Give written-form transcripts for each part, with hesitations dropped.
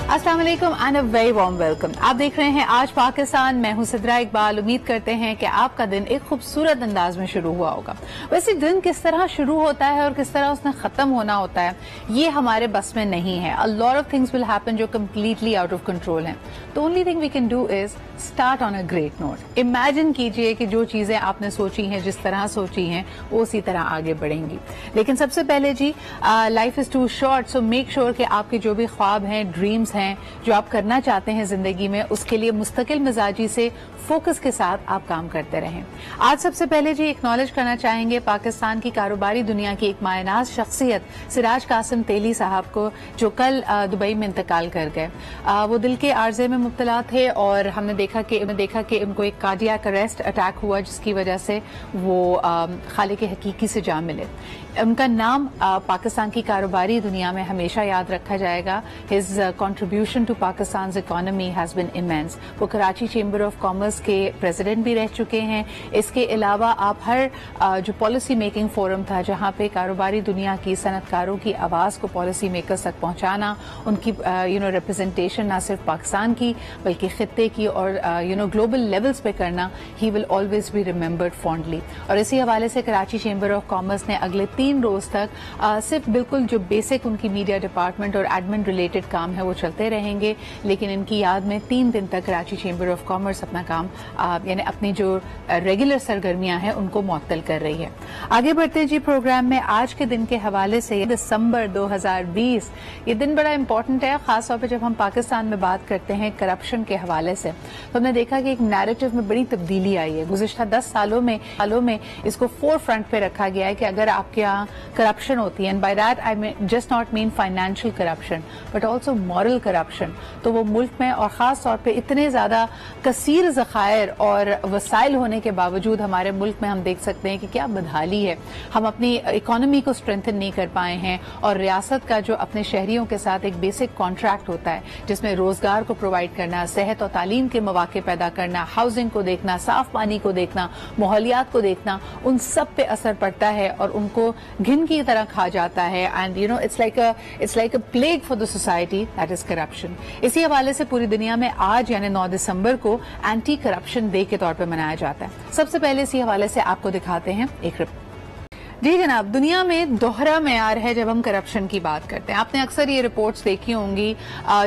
अस्सलाम वालेकुम and a very warm welcome. आप देख रहे हैं आज पाकिस्तान। मैं हूं सिद्रा इकबाल। उम्मीद करते हैं कि आपका दिन एक खूबसूरत अंदाज में शुरू हुआ होगा। वैसे दिन किस तरह शुरू होता है और किस तरह उसने खत्म होना होता है ये हमारे बस में नहीं है। A lot of things will happen जो कम्प्लीटली आउट ऑफ कंट्रोल हैं। The only thing we can do is start on a great note. Imagine कीजिए कि जो चीजें आपने सोची हैं, जिस तरह सोची हैं, वो उसी तरह आगे बढ़ेंगी। लेकिन सबसे पहले जी, life is too short, so make sure कि आपके जो भी ख्वाब हैं, ड्रीम्स हैं, जो आप करना चाहते हैं जिंदगी में, उसके लिए मुस्तकिल मिजाजी से फोकस के साथ आप काम करते रहें। आज सबसे पहले जी एक्नॉलेज करना चाहेंगे पाकिस्तान की कारोबारी दुनिया की एक मायनाज शख्सियत सिराज कासिम तेली साहब को, जो कल दुबई में इंतकाल कर गए। वो दिल के आर्जे में मुब्तला थे और हमने देखा कि उनको एक कार्डियक अरेस्ट अटैक हुआ, जिसकी वजह से वो खालिक हकीकी से जा मिले। उनका नाम पाकिस्तान की कारोबारी दुनिया में हमेशा याद रखा जाएगा। His contribution to Pakistan economy has been immense. वो कराची चेंबर ऑफ कॉमर्स के प्रेसिडेंट भी रह चुके हैं। इसके अलावा आप हर जो पॉलिसी मेकिंग फोरम था, जहां पे कारोबारी दुनिया की सनतकारों की आवाज को पॉलिसी मेकर्स तक पहुंचाना, उनकी रिप्रेजेंटेशन न सिर्फ पाकिस्तान की बल्कि खित्ते की और ग्लोबल लेवल्स पे करना, he will always be remembered fondly. और इसी हवाले से कराची चेंबर ऑफ कॉमर्स ने अगले 3 रोज तक सिर्फ बिल्कुल जो बेसिक उनकी मीडिया डिपार्टमेंट और एडमिन रिलेटेड काम है वो चलते रहेंगे, लेकिन इनकी याद में 3 दिन तक कराची चेंबर ऑफ कॉमर्स अपना काम यानी अपनी जो रेगुलर सरगर्मियां हैं उनको मुअत्तल कर रही है। आगे बढ़ते जी प्रोग्राम में, आज के दिन के हवाले से दिसंबर 2020, ये दिन बड़ा इंपॉर्टेंट है, खासतौर पर जब हम पाकिस्तान में बात करते हैं करप्शन के हवाले से। तो हमने देखा कि एक नैरेटिव में बड़ी तब्दीली आई है। गुज़िश्ता 10 सालों में इसको फोर फ्रंट पे रखा गया है कि अगर आपके यहाँ करप्शन होती है, and by that I just not mean financial corruption but also moral corruption, तो वो मुल्क में और खास तौर पे इतने ज्यादा कसीर ज़खायर और वसाइल होने के बावजूद हमारे मुल्क में हम देख सकते हैं कि क्या बदहाली है। हम अपनी इकोनॉमी को स्ट्रेंथन नहीं कर पाए हैं और रियासत का जो अपने शहरियों के साथ एक बेसिक कॉन्ट्रैक्ट होता है, जिसमें रोजगार को प्रोवाइड करना, सेहत और तालीम के मौके पैदा करना, हाउसिंग को देखना, साफ पानी को देखना, माहौलियात को देखना, उन सब पे असर पड़ता है और उनको घिन की तरह खा जाता है। And it's like a plague for the society, that is corruption. इसी हवाले से पूरी दुनिया में आज यानी 9 दिसंबर को एंटी करप्शन डे के तौर पर मनाया जाता है। सबसे पहले इसी हवाले से आपको दिखाते हैं एक रिपोर्ट। जी जनाब, दुनिया में दोहरा मेयार है जब हम करप्शन की बात करते हैं। आपने अक्सर ये रिपोर्ट्स देखी होंगी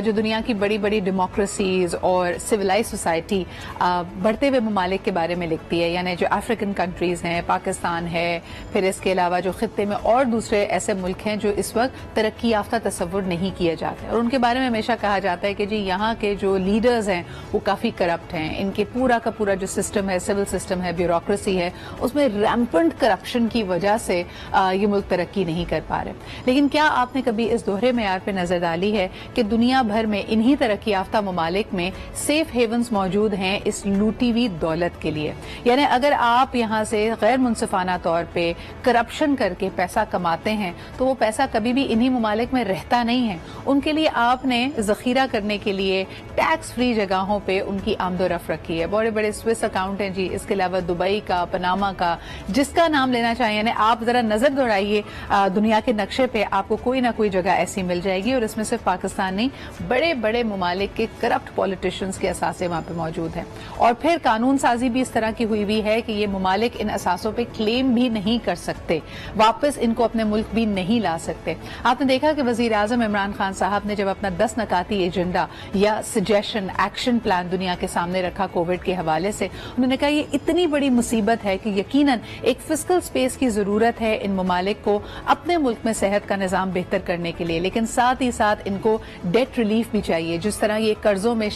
जो दुनिया की बड़ी बड़ी डेमोक्रेसीज और सिविलाइज सोसाइटी बढ़ते हुए ममालिक के बारे में लिखती है, यानी जो अफ्रीकन कंट्रीज हैं, पाकिस्तान है, फिर इसके अलावा जो खित्ते में और दूसरे ऐसे मुल्क हैं जो इस वक्त तरक्की याफ्ता तस्वुर नहीं किए जाते, और उनके बारे में हमेशा कहा जाता है कि जी यहाँ के जो लीडर्स हैं वो काफी करप्ट हैं, इनके पूरा का पूरा जो सिस्टम है, सिविल सिस्टम है, ब्यूरोक्रेसी है, उसमें रैम्पेंट करप्शन की वजह से ये मुल्क तरक्की नहीं कर पा रहे। लेकिन क्या आपने कभी इस दोहरे मेयार पे नजर डाली है कि दुनिया भर में इन्हीं तरक्की याफ्ता ममालिक में सेफ हेवंस मौजूद हैं इस लूटी हुई दौलत के लिए? यानी अगर आप यहाँ से गैर मुनसिफाना तौर पे करप्शन करके पैसा कमाते हैं तो वो पैसा कभी भी इन्हीं ममालिक में रहता नहीं है। उनके लिए आपने जखीरा करने के लिए टैक्स फ्री जगहों पे उनकी आमदोरफ्त रखी है। बड़े बड़े स्विस अकाउंट हैं जी, इसके अलावा दुबई का, पनामा का, जिसका नाम लेना चाहिए। यानी आप जरा नजर दौड़ाइए दुनिया के नक्शे पे, आपको कोई ना कोई जगह ऐसी मिल जाएगी और इसमें सिर्फ पाकिस्तान नहीं, बड़े बड़े ममालिक के करप्ट पॉलिटिशियंस के असासे वहां पे मौजूद हैं। और फिर कानून साजी भी इस तरह की हुई भी है कि ये ममालिक इन असासों पे क्लेम भी नहीं कर सकते, वापस इनको अपने मुल्क भी नहीं ला सकते। आपने देखा कि वजीर आजम इमरान खान साहब ने जब अपना 10 नकाती एजेंडा या सजेशन एक्शन प्लान दुनिया के सामने रखा कोविड के हवाले से, उन्होंने कहा ये इतनी बड़ी मुसीबत है कि यकीनन एक फिस्कल स्पेस की जरूरत है इन ममालिक को अपने मुल्क में सेहत का निजाम बेहतर करने के लिए, लेकिन साथ ही साथ इनको डेट रिलीफ भी चाहिए। जिस तरह ये कर्जों में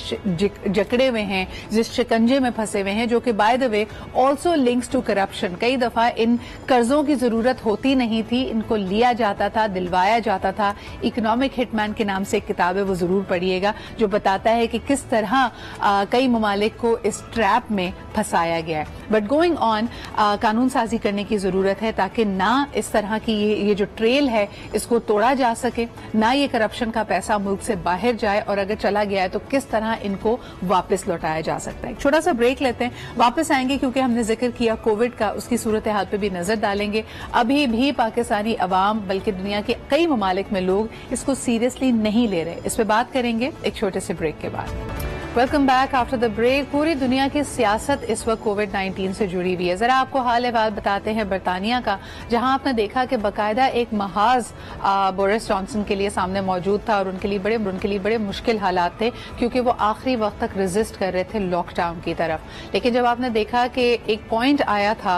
जकड़े हुए हैं, जिस शिकंजे में फंसे हुए हैं, जो कि by the way also links to corruption. कई दफा इन कर्जों की जरूरत होती नहीं थी, इनको लिया जाता था, दिलवाया जाता था। इकोनॉमिक हिटमैन के नाम से एक किताब है, वो जरूर पढ़िएगा, जो बताता है कि किस तरह कई ममालिक को इस ट्रैप में फंसाया गया है। बट गोइंग ऑन, कानून साजी करने की जरूरत है ताकि ताकि ना इस तरह की ये जो ट्रेल है इसको तोड़ा जा सके, ना ये करप्शन का पैसा मुल्क से बाहर जाए, और अगर चला गया है तो किस तरह इनको वापस लौटाया जा सकता है। छोटा सा ब्रेक लेते हैं, वापस आएंगे क्योंकि हमने जिक्र किया कोविड का, उसकी सूरत हाल पे भी नजर डालेंगे। अभी भी पाकिस्तानी अवाम बल्कि दुनिया के कई ममालिक में लोग इसको सीरियसली नहीं ले रहे, इस पे बात करेंगे एक छोटे से ब्रेक के बाद। Welcome back after the break. पूरी दुनिया की सियासत इस वक्त कोविड-19 से जुड़ी हुई है। जरा आपको हाल अहवाल बताते हैं बरतानिया का, जहां आपने देखा कि बाकायदा एक महाज बोरिस जॉनसन के लिए सामने मौजूद था और उनके लिए बड़े मुश्किल हालात थे क्योंकि वो आखिरी वक्त तक रेजिस्ट कर रहे थे लॉकडाउन की तरफ। लेकिन जब आपने देखा कि एक पॉइंट आया था,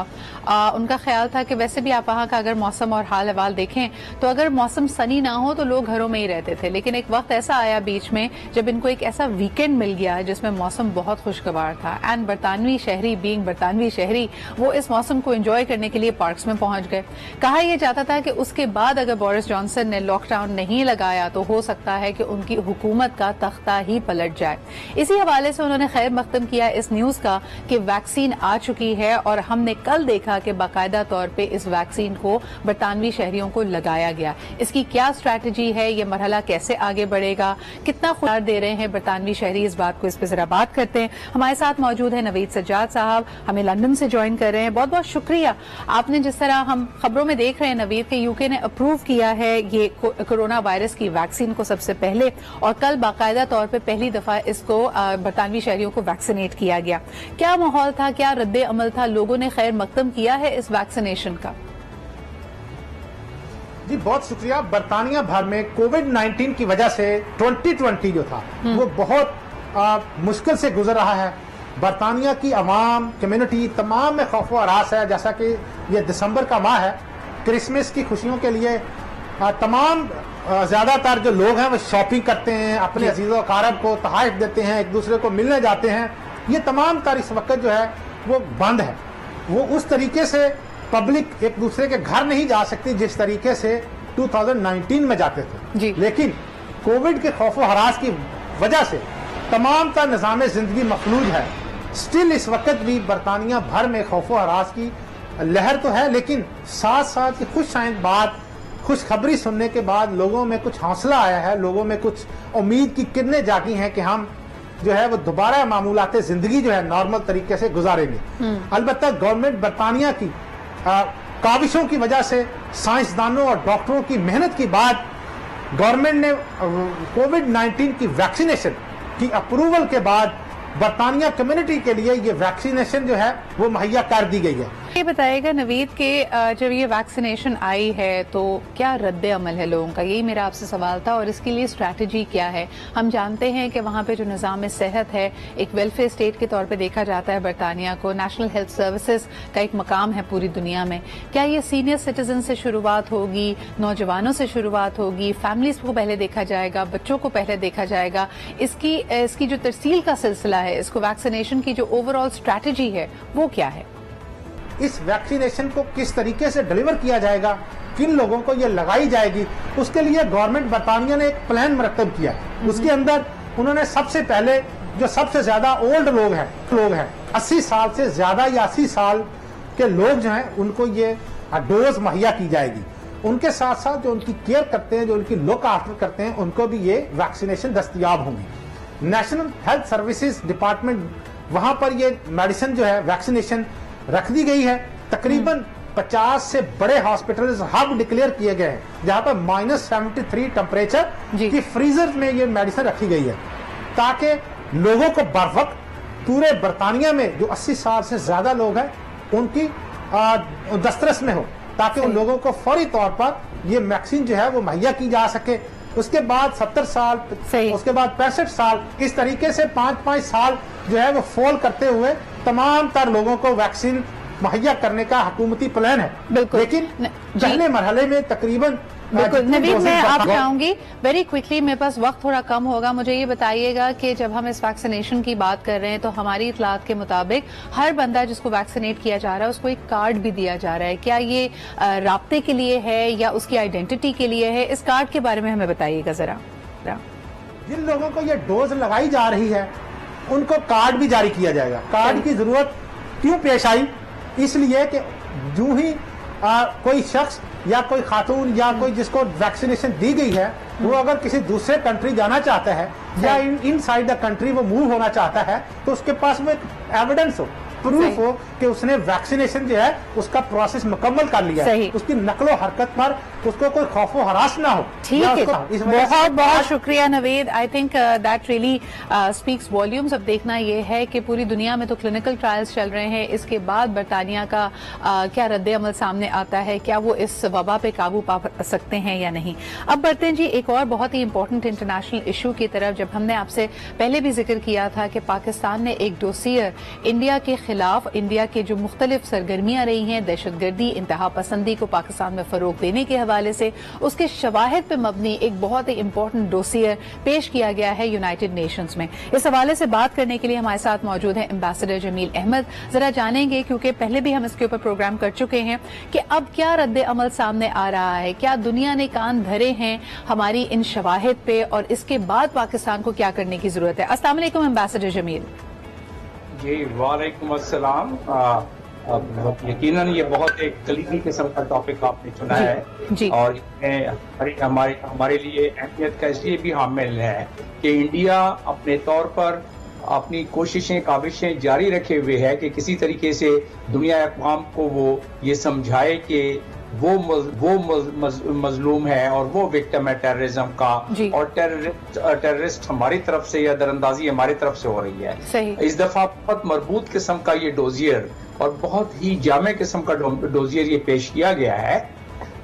उनका ख्याल था कि वैसे भी आप वहां का अगर मौसम और हाल अहवाल देखें तो अगर मौसम सनी ना हो तो लोग घरों में ही रहते थे, लेकिन एक वक्त ऐसा आया बीच में जब इनको एक ऐसा वीकेंड मिल गया जिसमें मौसम बहुत खुशगवार था एंड बरतानवी शहरी बीइंग बरतानवी शहरी वो इस मौसम को एंजॉय करने के लिए पार्क्स में पहुंच गए। कहा यह जाता था कि उसके बाद अगर बोरिस जॉनसन ने लॉकडाउन नहीं लगाया तो हो सकता है कि उनकी हुकूमत का तख्ता ही पलट जाए। इसी हवाले से उन्होंने खैर मकदम किया इस न्यूज का कि वैक्सीन आ चुकी है और हमने कल देखा कि बाकायदा तौर पर इस वैक्सीन को बरतानवी शहरियों को लगाया गया। इसकी क्या स्ट्रैटेजी है, ये मरहला कैसे आगे बढ़ेगा, कितना खुदार दे रहे हैं बरतानवी शहरी, इस बात को इस पे जरा बात करते हैं। हमारे साथ मौजूद है नवीद सज्जाद साहब, हमें लंदन से ज्वाइन कर रहे हैं। बहुत बहुत शुक्रिया। आपने जिस तरह हम खबरों में देख रहे हैं नवीद के यूके ने अप्रूव किया है ये कोरोना वायरस की वैक्सीन को सबसे पहले, और कल बाकायदा तौर पे पहली दफा इसको बरतानवी शहरियों को वैक्सीनेट किया गया। क्या माहौल था, क्या रद्द अमल था, लोगों ने खैर मकदम किया है इस वैक्सीनेशन का? जी बहुत शुक्रिया। बरतानिया भर में कोविड-19 की वजह से 2020 जो था वो बहुत मुश्किल से गुजर रहा है। बरतानिया की अवाम कम्युनिटी तमाम में खौफ व हरास है। जैसा कि ये दिसंबर का माह है, क्रिसमस की खुशियों के लिए तमाम ज्यादातर जो लोग हैं वो शॉपिंग करते हैं, अपने अजीज़ो अकारब को तोहफ़े देते हैं, एक दूसरे को मिलने जाते हैं। ये तमाम तर इस वक्त जो है वो बंद है। वो उस तरीके से पब्लिक एक दूसरे के घर नहीं जा सकती जिस तरीके से 2019 में जाते थे। लेकिन कोविड के खौफ व हरास की वजह से तमाम का निज़ाम जिंदगी मफलूज है। स्टिल इस वक्त भी बरतानिया भर में खौफ व हरास की लहर तो है, लेकिन साथ साथ की खुशआइंद बात, खुशखबरी सुनने के बाद लोगों में कुछ हौसला आया है, लोगों में कुछ उम्मीद की किरणें जागी हैं कि हम जो है वो दोबारा मामूलाते जिंदगी जो है नॉर्मल तरीके से गुजारेंगे। अलबत्ता गवर्नमेंट बरतानिया की काविशों की वजह से, साइंसदानों और डॉक्टरों की मेहनत के बाद गवर्नमेंट ने कोविड-19 की वैक्सीनेशन की अप्रूवल के बाद बरतानिया कम्युनिटी के लिए ये वैक्सीनेशन जो है वो मुहैया कर दी गई है। ये बताइएगा नवीद के जब ये वैक्सीनेशन आई है तो क्या रद्द अमल है लोगों का, यही मेरा आपसे सवाल था, और इसके लिए स्ट्रैटेजी क्या है? हम जानते हैं कि वहाँ पे जो निज़ाम सेहत है एक वेलफेयर स्टेट के तौर पे देखा जाता है बरतानिया को, नेशनल हेल्थ सर्विसेज का एक मकाम है पूरी दुनिया में। क्या ये सीनियर सिटीजन से शुरुआत होगी, नौजवानों से शुरुआत होगी, फैमिलीज को पहले देखा जाएगा, बच्चों को पहले देखा जाएगा? इसकी जो तरसील का सिलसिला है, इसको वैक्सीनेशन की जो ओवरऑल स्ट्रैटेजी है वो क्या है? इस वैक्सीनेशन को किस तरीके से डिलीवर किया जाएगा, किन लोगों को ये लगाई जाएगी, उसके लिए गवर्नमेंट बरतानिया ने एक प्लान मरतब किया। उसके अंदर उन्होंने सबसे पहले जो सबसे ज्यादा ओल्ड लोग हैं 80 साल से ज्यादा या 80 साल के लोग जो हैं उनको ये डोज मुहैया की जाएगी। उनके साथ साथ जो उनकी केयर करते हैं, जो उनकी लुक आफ्टर करते हैं, उनको भी ये वैक्सीनेशन दस्तयाब होंगी। नेशनल हेल्थ सर्विसेज डिपार्टमेंट वहां पर ये मेडिसिन जो है वैक्सीनेशन रख दी गई है। तकरीबन 50 से बड़े हॉस्पिटल्स हब डिक्लेयर किए गए हैं जहां पर -73 टेम्परेचर की फ्रीजर में ये मेडिसिन रखी गई है ताकि लोगों को बर वक्त पूरे बरतानिया में जो 80 साल से ज्यादा लोग हैं उनकी दस्तरस में हो, ताकि उन लोगों को फौरी तौर पर ये वैक्सीन जो है वो मुहैया की जा सके। उसके बाद 70 साल, उसके बाद 65 साल, इस तरीके से 5-5 साल जो है वो फॉल करते हुए तमाम तर लोगों को वैक्सीन मुहैया करने का हुकूमती प्लान है। लेकिन पहले मरहले में तकरीबन बिल्कुल नवीद, मैं आप चाहूंगी वेरी क्विकली, मेरे पास वक्त थोड़ा कम होगा, मुझे ये बताइएगा कि जब हम इस वैक्सीनेशन की बात कर रहे हैं तो हमारी इतलात के मुताबिक हर बंदा जिसको वैक्सीनेट किया जा रहा है उसको एक कार्ड भी दिया जा रहा है। क्या ये राब्ते के लिए है या उसकी आइडेंटिटी के लिए है? इस कार्ड के बारे में हमें बताइएगा जरा। जिन लोगों को ये डोज लगाई जा रही है उनको कार्ड भी जारी किया जाएगा। कार्ड की जरूरत क्यों पेश आई? इसलिए कि जो ही कोई शख्स या कोई खातून या कोई जिसको वैक्सीनेशन दी गई है वो अगर किसी दूसरे कंट्री जाना चाहता है या इनसाइड द कंट्री वो मूव होना चाहता है तो उसके पास में एविडेंस हो, प्रूफ हो कि उसने वैक्सीनेशन जो है उसका प्रोसेस मुकम्मल कर लिया है, उसकी नकलो हरकत पर उसको कोई खौफो हरास ना हो। ठीक है, बहुत बहुत शुक्रिया Naved. I think that really speaks volumes. अब देखना यह है कि पूरी दुनिया में तो क्लिनिकल ट्रायल्स चल रहे हैं, इसके बाद बरतानिया का क्या रद्द अमल सामने आता है, क्या वो इस वबा पे काबू पा सकते हैं या नहीं। अब बढ़ते हैं जी एक और बहुत ही इंपॉर्टेंट इंटरनेशनल इशू की तरफ। जब हमने आपसे पहले भी जिक्र किया था कि पाकिस्तान ने एक डोसियर इंडिया के खिलाफ, इंडिया के जो मुख्तलिफ सरगर्मियां रही हैं, दहशतगर्दी, इंतहा पसंदी को पाकिस्तान में फरोग देने के हवाले से, उसके शवाहिद पे मबनी एक बहुत ही इंपॉर्टेंट डोसियर पेश किया गया है यूनाइटेड नेशंस में। इस हवाले से बात करने के लिए हमारे साथ मौजूद हैं एम्बेसडर जमील अहमद। जरा जानेंगे, क्योंकि पहले भी हम इसके ऊपर प्रोग्राम कर चुके हैं, कि अब क्या रद्द अमल सामने आ रहा है, क्या दुनिया ने कान धरे हैं हमारी इन शवाहिद पे, और इसके बाद पाकिस्तान को क्या करने की जरूरत है। अस्सलाम वालेकुम एम्बेसडर जमील। जी वालेकुम अस्सलाम। यकीनन ये बहुत एक कलीदी किस्म का टॉपिक आपने चुना है और हमारे लिए अहमियत का इसलिए भी हामिल है कि इंडिया अपने तौर पर अपनी कोशिशें काविशें जारी रखे हुए है कि किसी तरीके से दुनिया अक़वाम को वो ये समझाए कि वो मजलूम है और वो विक्टिम है टेररिज्म का, और टेररिस्ट हमारी तरफ से या दरअंदाजी हमारी तरफ से हो रही है। इस दफा बहुत मरबूत किस्म का ये डोजियर और बहुत ही जामे किस्म का डोजियर ये पेश किया गया है।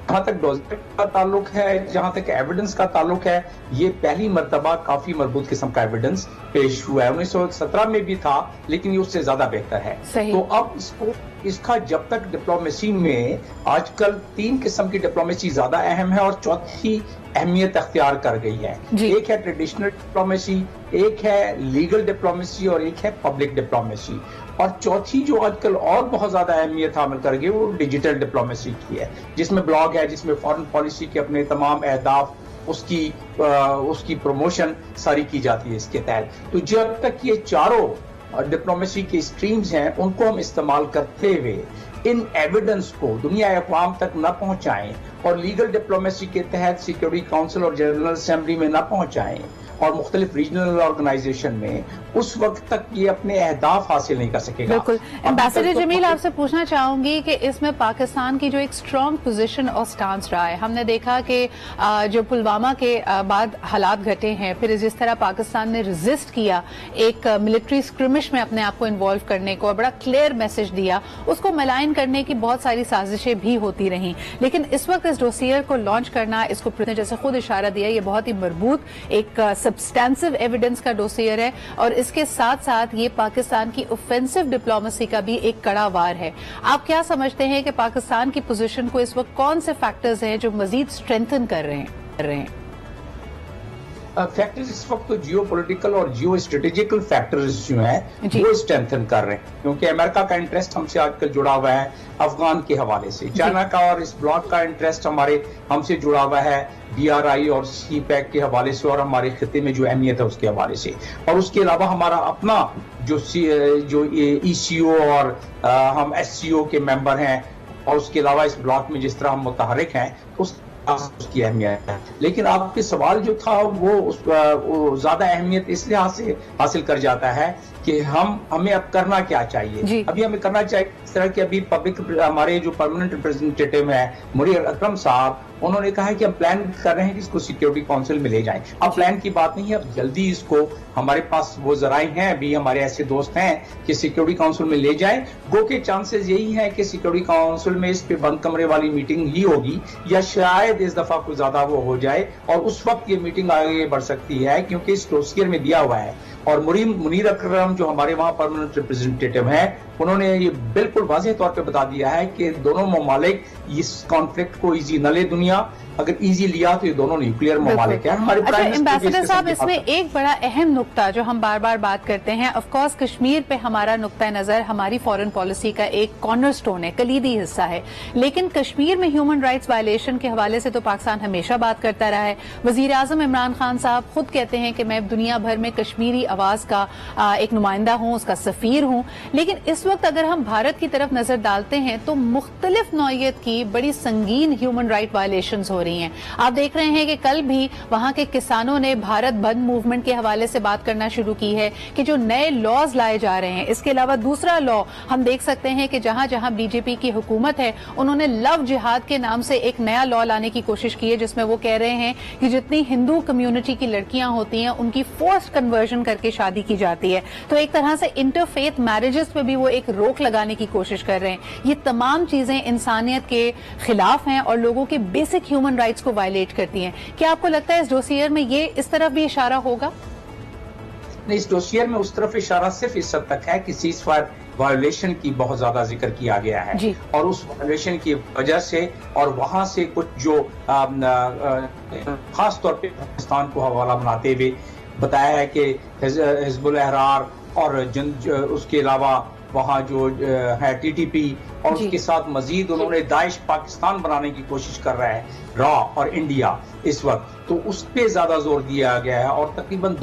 जहां तक डोजियर का ताल्लुक है, जहां तक एविडेंस का ताल्लुक है, ये पहली मर्तबा काफी मजबूत किस्म का एविडेंस पेश हुआ है। 1917 में भी था लेकिन ये उससे ज्यादा बेहतर है। तो अब इसका जब तक डिप्लोमेसी में आजकल 3 किस्म की डिप्लोमेसी ज्यादा अहम है और चौथी अहमियत अख्तियार कर गई है। एक है ट्रेडिशनल डिप्लोमेसी, एक है लीगल डिप्लोमेसी और एक है पब्लिक डिप्लोमेसी, और चौथी जो आजकल और बहुत ज्यादा अहमियत हासिल कर गई वो डिजिटल डिप्लोमेसी की है, जिसमें ब्लॉग है, जिसमें फॉरेन पॉलिसी के अपने तमाम अहदाफ, उसकी प्रमोशन सारी की जाती है इसके तहत। तो जब तक ये चारों डिप्लोमेसी की स्ट्रीम्स हैं उनको हम इस्तेमाल करते हुए इन एविडेंस को दुनिया अक़वाम तक न पहुंचाएं और लीगल डिप्लोमेसी के तहत सिक्योरिटी काउंसिल और जनरल असेंबली में न पहुंचाएं और मुख्तलिफ रीजनल ऑर्गेनाइजेशन में, उस वक्त तक ये अपने अहदाफ हासिल नहीं कर सकेगा। बिल्कुल। एम्बेसडर जमील, आपसे पूछना चाहूंगी कि इसमें पाकिस्तान की जो एक स्ट्रांग पोजीशन और स्टांस रहा है, हमने देखा कि जो पुलवामा के बाद हालात घटे हैं, फिर जिस तरह पाकिस्तान ने रेजिस्ट किया एक मिलिट्री स्क्रिमिश में अपने आप को इन्वॉल्व करने को और बड़ा क्लियर मैसेज दिया, उसको मलाइन करने की बहुत सारी साजिशें भी होती रही। लेकिन इस वक्त इस डोसियर को लॉन्च करना, इसको जैसे खुद इशारा दिया, ये बहुत ही मजबूत एक सब्सटेंसिव एविडेंस का डोसियर है और इसके साथ साथ ये पाकिस्तान की ऑफेंसिव डिप्लोमेसी का भी एक कड़ा वार है। आप क्या समझते हैं कि पाकिस्तान की पोजीशन को इस वक्त कौन से फैक्टर्स हैं जो मजीद स्ट्रेंथन कर रहे हैं? फैक्टर्स इस वक्त तो जियो पॉलिटिकल और जियो स्ट्रेटेजिकल फैक्टर्स जो हैं वो स्ट्रेंथन कर रहे हैं, क्योंकि अमेरिका का इंटरेस्ट हमसे आजकल जुड़ा हुआ है अफगान के हवाले से, चाइना का और इस ब्लॉक का इंटरेस्ट हमसे जुड़ा हुआ है BRI और CPEC के हवाले से और हमारे खिते में जो अहमियत है उसके हवाले से, और उसके अलावा हमारा अपना जो ECO और हम SCO के मेंबर हैं, और उसके अलावा इस ब्लॉक में जिस तरह हम मुतहरिक हैं उसकी अहमियत है। लेकिन आपके सवाल जो था वो ज्यादा अहमियत इस लिहाज से हासिल कर जाता है कि हमें अब करना क्या चाहिए। अभी हमें करना चाहिए इस तरह के, अभी पब्लिक हमारे जो परमानेंट रिप्रेजेंटेटिव है मुनीर अकरम साहब, उन्होंने कहा है कि हम प्लान कर रहे हैं कि इसको सिक्योरिटी काउंसिल में ले जाएं। अब प्लान की बात नहीं है, अब जल्दी इसको, हमारे पास वो जराए हैं, अभी हमारे ऐसे दोस्त हैं कि सिक्योरिटी काउंसिल में ले जाएं। गो के चांसेस यही है कि सिक्योरिटी काउंसिल में इस पे बंद कमरे वाली मीटिंग ही होगी, या शायद इस दफा कुछ ज्यादा वो हो जाए और उस वक्त ये मीटिंग आगे बढ़ सकती है, क्योंकि इस डोसियर में दिया हुआ है। और मुनीर अकरम जो हमारे वहां परमानेंट रिप्रेजेंटेटिव हैं, उन्होंने ये बिल्कुल वाज़ेह तौर पे बता दिया है कि दोनों ममालिक इस कॉन्फ्लिक्ट को इजी न ले दुनिया दुनिया अगर इजी लिया तो ये दोनों न्यूक्लियर ममालिक हैं। हमारे अच्छा एम्बेसडर साहब, इसमें एक बड़ा अहम नुक्ता जो हम बार बार बात करते हैं, ऑफ कोर्स कश्मीर पे हमारा नुक्ता नजर हमारी फॉरेन पॉलिसी का एक कॉर्नरस्टोन है, कलीदी हिस्सा है, लेकिन कश्मीर में ह्यूमन राइट्स वायलेशन के हवाले से तो पाकिस्तान हमेशा बात करता रहा है। वजीर आजम इमरान खान साहब खुद कहते हैं कि मैं दुनिया भर में कश्मीरी आवाज का एक नुमाइंदा हूं, उसका सफीर हूं, लेकिन इस वक्त अगर हम भारत की तरफ नजर डालते हैं तो मुख्तलिफ नौइयत की बड़ी संगीन ह्यूमन राइट वायलेशन हो रही हैं। आप देख रहे हैं कि कल भी वहां के किसानों ने भारत बंद मूवमेंट के हवाले से बात करना शुरू की है कि जो नए लॉज लाए जा रहे हैं, इसके अलावा दूसरा लॉ हम देख सकते हैं कि जहां जहां बीजेपी की हुकूमत है उन्होंने लव जिहाद के नाम से एक नया लॉ लाने की कोशिश की है, जिसमें वो कह रहे हैं कि जितनी हिंदू कम्युनिटी की लड़कियां होती हैं उनकी फोर्स्ड कन्वर्जन करके शादी की जाती है। तो एक तरह से इंटरफेथ मैरिजेस पे भी वो एक रोक लगाने की कोशिश कर रहे हैं। ये तमाम चीजें इंसानियत के खिलाफ हैं और लोगों के बेसिक ह्यूमन राइट्स को वायलेट करती हैं। क्या आपको लगता है इस डोसियर में ये इस तरफ भी इशारा होगा? नहीं, इस डोसियर में उस तरफ इशारा सिर्फ इस हद तक है कि सीज़फायर वायोलेशन की बहुत ज्यादा जिक्र किया गया है और उस वायोलेशन की वजह से और वहां से कुछ जो खास तौर पे पाकिस्तान को हवाला बनाते हुए बताया है कि हिजबुल अहरार और उसके अलावा वहाँ जो है टीटीपी और उसके साथ मजीद उन्होंने दाइश पाकिस्तान बनाने की कोशिश कर रहा है रॉ और इंडिया इस वक्त, तो उस पे ज्यादा जोर दिया गया है और तकरीबन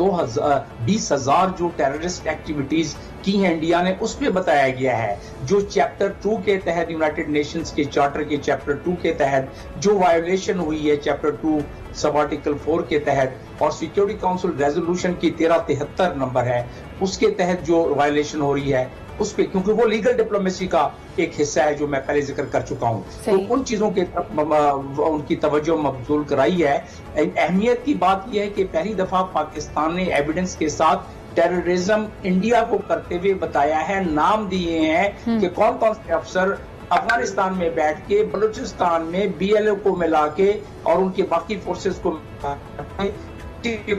20,000 जो टेररिस्ट एक्टिविटीज की हैं इंडिया ने उस पे बताया गया है। जो चैप्टर 2 के तहत यूनाइटेड नेशंस के चार्टर के चैप्टर 2 के तहत जो वायोलेशन हुई है चैप्टर 2 सब आर्टिकल 4 के तहत और सिक्योरिटी काउंसिल रेजोल्यूशन की 1373 नंबर है उसके तहत जो वायोलेशन हो रही है उस पे, क्योंकि वो लीगल डिप्लोमेसी का एक हिस्सा है जो मैं पहले जिक्र कर चुका हूँ, तो उन चीजों के उनकी तवज्जो मबजूल कराई है। अहमियत की बात यह है कि पहली दफा पाकिस्तान ने एविडेंस के साथ टेररिज्म इंडिया को करते हुए बताया है, नाम दिए हैं कि कौन कौन से अफसर अफगानिस्तान में बैठ के बलूचिस्तान में बीएलओ को मिला के और उनके बाकी फोर्सेस को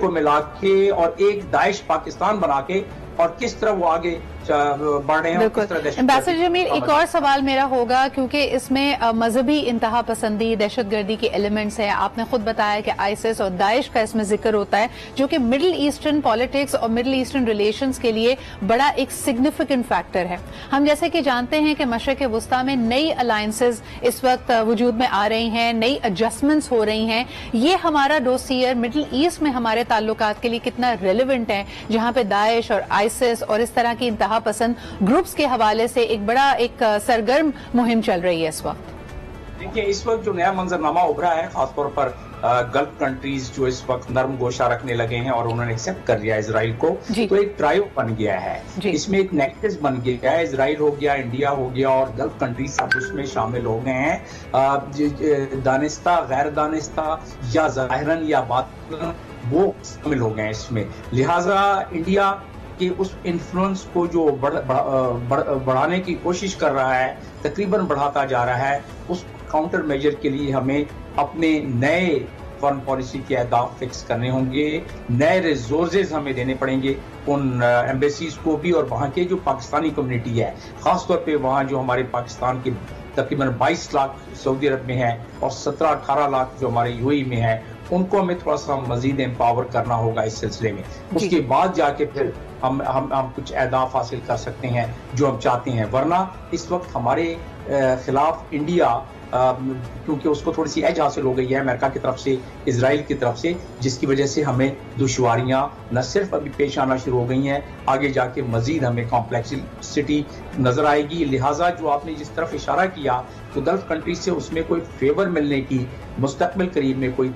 मिला के और एक दाइश पाकिस्तान बना के और किस तरह वो आगे बढ़ रहे हैं। एम्बेसडर जमील, एक और सवाल मेरा होगा, क्योंकि इसमें मजहबी इंतहा पसंदी दहशतगर्दी के एलिमेंट्स हैं। आपने खुद बताया कि आईसिस और दाइश का इसमें जिक्र होता है जो कि मिडिल ईस्टर्न पॉलिटिक्स और मिडिल ईस्टर्न रिलेशंस के लिए बड़ा एक सिग्निफिकेंट फैक्टर है। हम जैसे कि जानते हैं कि मशरक़ वुस्ता में नई अलायंसेज इस वक्त वजूद में आ रही हैं, नई एडजस्टमेंट्स हो रही हैं। ये हमारा डोसियर मिडिल ईस्ट में हमारे ताल्लुकात के लिए कितना रेलिवेंट है, जहां पे दाइश और आईसिस और इस तरह की इंतहा पसंद ग्रुप्स के हवाले से एक बड़ा एक सरगर्म मुहिम चल रही है इस वक्त? देखिए, इस वक्त जो नया मंजरनामा उभरा है खासतौर पर गल्फ कंट्रीज जो इस वक्त नरम गोशा रखने लगे हैं और उन्होंने एक्सेप्ट कर लिया इजराइल को, तो एक ट्रायो बन गया है, इसमें एक नेक्सस बन गया है। इजराइल हो गया, इंडिया हो गया और गल्फ कंट्रीज सब उसमें शामिल हो गए हैं। दानिस्ता गैर दानिस्ता या जाहिरन या बातिन वो शामिल हो गए हैं इसमें। लिहाजा इंडिया कि उस इन्फ्लुएंस को जो बढ़ाने की कोशिश कर रहा है, तकरीबन बढ़ाता जा रहा है, उस काउंटर मेजर के लिए हमें अपने नए फॉरेन पॉलिसी के अहदाफ फिक्स करने होंगे, नए रिसोर्सेज हमें देने पड़ेंगे उन एम्बेसीज को भी और वहाँ के जो पाकिस्तानी कम्युनिटी है, खासतौर पे वहाँ जो हमारे पाकिस्तान के तकरीबन 22 लाख सऊदी अरब में है और 17-18 लाख जो हमारे यूएई में है, उनको हमें थोड़ा सा मजीद एम्पावर करना होगा इस सिलसिले में। उसके बाद जाके फिर हम कुछ अहदाफ हासिल कर सकते हैं जो हम चाहते हैं। वरना इस वक्त हमारे खिलाफ इंडिया क्योंकि उसको थोड़ी सी एज हासिल हो गई है अमेरिका की तरफ से, इजराइल की तरफ से, जिसकी वजह से हमें दुश्वारियां न सिर्फ अभी पेश आना शुरू हो गई हैं, आगे जाके मजीद हमें कॉम्प्लेक्सिटी नजर आएगी। लिहाजा जो आपने जिस तरफ इशारा किया तो गल्फ कंट्री से उसमें कोई फेवर मिलने की मुस्तकबिल करीब में कोई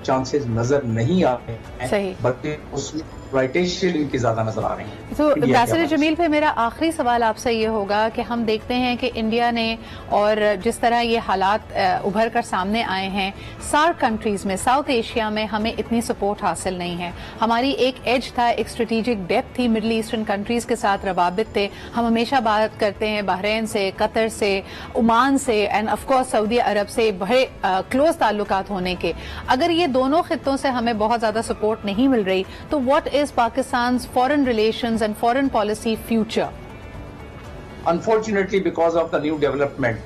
चांसेस नजर नहीं आ रहे हैं, बल्कि उसमें इनकी ज्यादा नजर आ रही है। तो एम्बेसडर जमील पे मेरा आखिरी सवाल आपसे ये होगा कि हम देखते हैं कि इंडिया ने और जिस तरह ये हालात उभर कर सामने आए हैं, सार्क कंट्रीज में, साउथ एशिया में हमें इतनी सपोर्ट हासिल नहीं है। हमारी एक एज था, एक स्ट्रेटेजिक डेप्थ थी, मिडल ईस्टर्न कंट्रीज के साथ रवाबित थे। हम हमेशा बात करते हैं बहरीन से, कतर से, ओमान से एंड ऑफ कोर्स सऊदी अरब से बड़े क्लोज ताल्लुकात होने के। अगर ये दोनों खित्तों से हमें बहुत ज्यादा सपोर्ट नहीं मिल रही तो what is Pakistan's foreign relations and foreign policy future? Unfortunately, because of the new development,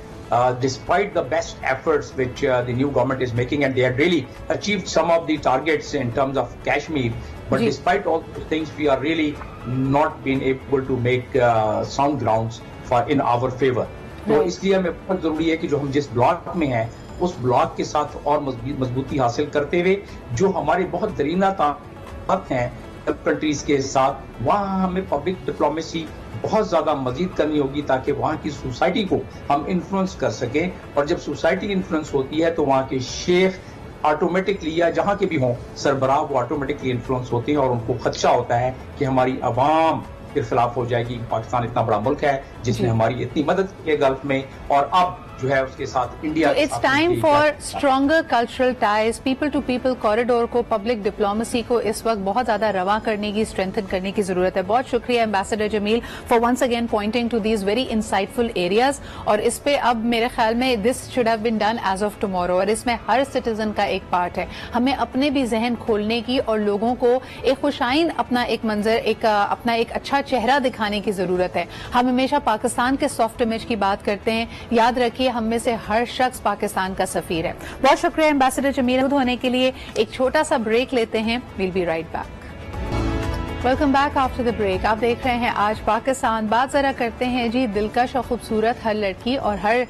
despite the best efforts which the new government is making, and they had really achieved some of the targets in terms of Kashmir, but despite all those things, we are really not been able to make sound grounds for in our favor. तो इसलिए हमें बहुत जरूरी है कि जो हम जिस ब्लॉक में हैं उस ब्लॉक के साथ और मजबूती हासिल करते हुए जो हमारे बहुत दरीना ताकत हैं कंट्रीज के साथ, वहाँ हमें पब्लिक डिप्लोमेसी बहुत ज्यादा मजीद करनी होगी ताकि वहाँ की सोसाइटी को हम इन्फ्लुएंस कर सकें। और जब सोसाइटी इन्फ्लुएंस होती है तो वहाँ के शेख ऑटोमेटिकली या जहाँ के भी हों सरबराह वो ऑटोमेटिकली इन्फ्लुएंस होते हैं और उनको खदशा होता है कि हमारी अवाम के खिलाफ हो जाएगी। पाकिस्तान इतना बड़ा मुल्क है जिसने हमारी इतनी मदद की है गल्फ में, और अब जो है उसके साथ India. It's time for stronger cultural ties, people to people corridor को, पब्लिक डिप्लोमेसी को इस वक्त बहुत ज्यादा रवा करने की, स्ट्रेंथन करने की जरूरत है। बहुत शुक्रिया ambassador Jameel for once again pointing to these very insightful areas. और इस पे अब मेरे ख्याल में this should have been done as of tomorrow, और इसमें हर सिटीजन का एक पार्ट है। हमें अपने भी जहन खोलने की और लोगों को एक खुशाइन अपना एक मंजर, अपना एक अच्छा चेहरा दिखाने की जरूरत है। हम हमेशा पाकिस्तान के सॉफ्ट इमेज की बात करते हैं, याद रखिए हम में से हर शख्स पाकिस्तान का सफीर है। बहुत शुक्रिया एम्बेसडर जमील होने के लिए। एक छोटा सा ब्रेक लेते हैं, will be right back. Welcome back after the break. आप देख रहे हैं आज पाकिस्तान। बात जरा करते हैं जी, दिलकश और खूबसूरत हर लड़की और हर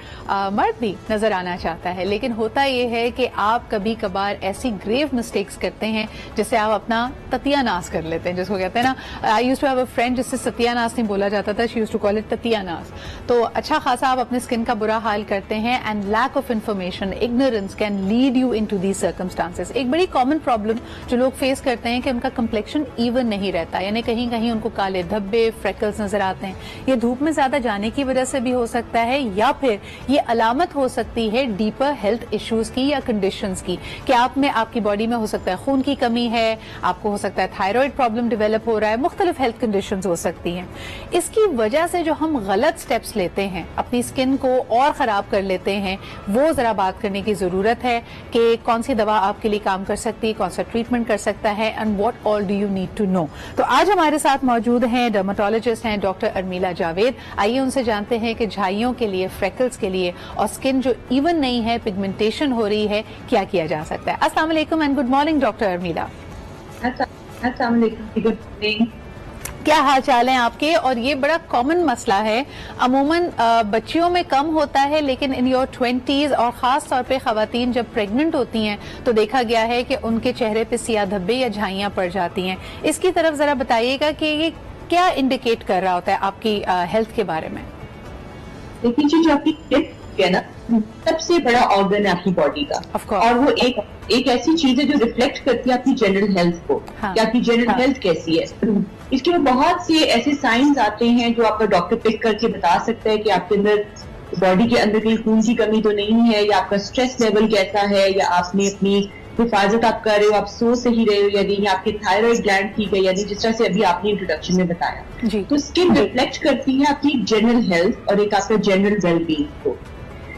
मर्द भी नजर आना चाहता है, लेकिन होता यह है कि आप कभी कभार ऐसी ग्रेव मिस्टेक्स करते हैं जिससे आप अपना ततियानास कर लेते हैं, जिसको कहते हैं ना, I used to have a friend जिससे सतियानास नहीं बोला जाता था, she used to call it ततियानास। तो अच्छा खासा आप अपने स्किन का बुरा हाल करते हैं, and lack of information, ignorance can lead you in to these circumstances. एक बड़ी कॉमन प्रॉब्लम जो लोग फेस करते हैं कि उनका कंप्लेक्शन इवन नहीं रहता, यानी कहीं कहीं उनको काले धब्बे, फ्रेकल्स नजर आते हैं। ये धूप में ज्यादा जाने की वजह से भी हो सकता है, या फिर ये अलामत हो सकती है डीपर हेल्थ इश्यूज की या कंडीशंस की, कि आप में, आपकी बॉडी में हो सकता है खून की कमी है, आपको हो सकता है थायराइड प्रॉब्लम डेवलप हो रहा है, मुख्तलिफ हेल्थ कंडीशंस हो सकती हैं। इसकी वजह से जो हम गलत स्टेप्स लेते हैं, अपनी स्किन को और खराब कर लेते हैं, वो जरा बात करने की जरूरत है कि कौन सी दवा आपके लिए काम कर सकती है, कौन सा ट्रीटमेंट कर सकता है, and what all do you need to know. तो आज हमारे साथ मौजूद हैं डर्मेटोलॉजिस्ट हैं डॉक्टर अर्मिला जावेद। आइए उनसे जानते हैं कि झाइयों के लिए, फ्रेकल्स के लिए और स्किन जो इवन नहीं है, पिगमेंटेशन हो रही है, क्या किया जा सकता है। अस्सलाम वालेकुम and good morning doctor Urmila. अस्सलाम वालेकुम, गुड मॉर्निंग। क्या हाल चाल है आपके? और ये बड़ा कॉमन मसला है, अमूमन बच्चियों में कम होता है, लेकिन इन योर 20s और खास तौर पे खवातीन जब प्रेग्नेंट होती हैं तो देखा गया है कि उनके चेहरे पे सियाह धब्बे या झाइयां पड़ जाती हैं। इसकी तरफ जरा बताइएगा कि ये क्या इंडिकेट कर रहा होता है आपकी हेल्थ के बारे में। देखिए जी, जो आपकी हिप है ना, सबसे बड़ा ऑर्गन है आपकी बॉडी का, और वो एक ऐसी चीज है जो रिफ्लेक्ट करती है आपकी जनरल हेल्थ को, कि आपकी जनरल हेल्थ कैसी है। इसके में बहुत से ऐसे साइंस आते हैं जो आपका डॉक्टर पिक करके बता सकता है कि आपके अंदर, बॉडी के अंदर कहीं खून की कमी तो नहीं है, या आपका स्ट्रेस लेवल कैसा है, या आपने अपनी हिफाजत आप कर रहे हो, आप सो सही रहे हो या नहीं, या आपके थायराइड ग्लैंड ठीक है या नहीं, जिस तरह से अभी आपने इंट्रोडक्शन में बताया। तो स्किन रिफ्लेक्ट करती है आपकी जनरल हेल्थ और एक आपका जनरल वेलबींग को।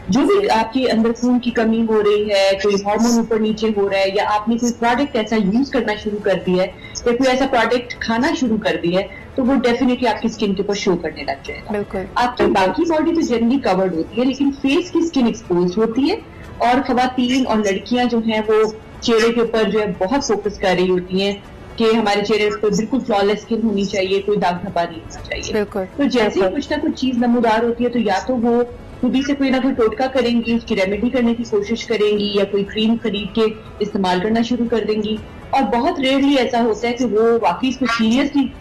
जो भी आपके अंदर खून की कमी हो रही है, कोई हार्मोन ऊपर नीचे हो रहा है, या आपने कोई प्रोडक्ट ऐसा यूज करना शुरू कर दिया है, या कोई ऐसा प्रोडक्ट खाना शुरू कर दिया है, तो वो डेफिनेटली आपकी स्किन के ऊपर शो करने लग जाएगा। आपकी बाकी बॉडी तो जनरली कवर्ड होती है, लेकिन फेस की स्किन एक्सपोज होती है, और खवातीन और लड़कियां जो हैं वो चेहरे के ऊपर जो है बहुत फोकस कर रही होती हैं कि हमारे चेहरे पर बिल्कुल फ्लॉलेस स्किन होनी चाहिए, कोई दाग धब्बा नहीं होना चाहिए। तो जैसे ही कुछ ना कुछ चीज नमूदार होती है तो या तो वो खुद ही से कोई ना कोई टोटका करेंगी, उसकी रेमेडी करने की कोशिश करेंगी, या कोई क्रीम खरीद के इस्तेमाल करना शुरू कर देंगी। और बहुत रेयरली ऐसा होता है कि वो वाकई इसको सीरियसली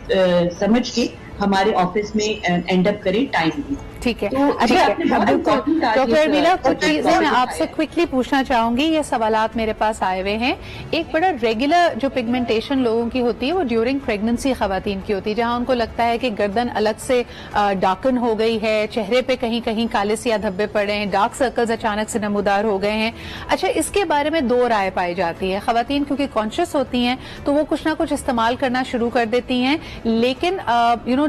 समझ के हमारे ऑफिस में एंड अप करे टाइमली। ठीक है, तो अच्छा डॉक्टर अर्मिला, कुछ चीजें मैं आपसे क्विकली पूछना चाहूंगी, ये सवालात मेरे पास आए हुए हैं। एक बड़ा रेगुलर जो पिगमेंटेशन लोगों की होती है वो ड्यूरिंग प्रेगनेंसी खवातीन की होती है, जहां उनको लगता है कि गर्दन अलग से डार्कन हो गई है, चेहरे पे कहीं कहीं काले सियाह धब्बे पड़े हैं, डार्क सर्कल्स अचानक से नमूदार हो गए हैं। अच्छा, इसके बारे में दो राय पाई जाती है। खवातीन क्योंकि कॉन्शियस होती हैं तो वो कुछ ना कुछ इस्तेमाल करना शुरू कर देती हैं, लेकिन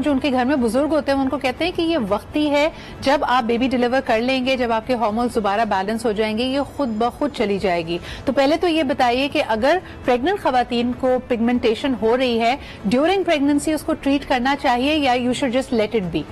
जो उनके घर में बुजुर्ग होते हैं उनको कहते हैं कि ये वक्ती है, जब आप बेबी डिलीवर कर लेंगे, जब आपके हार्मोन्स दोबारा बैलेंस हो जाएंगे, ये खुद ब खुद चली जाएगी। तो पहले तो ये बताइए कि अगर प्रेग्नेंट खवातीन को पिगमेंटेशन हो रही है ड्यूरिंग प्रेगनेंसी, उसको ट्रीट करना चाहिए या you should just let it be?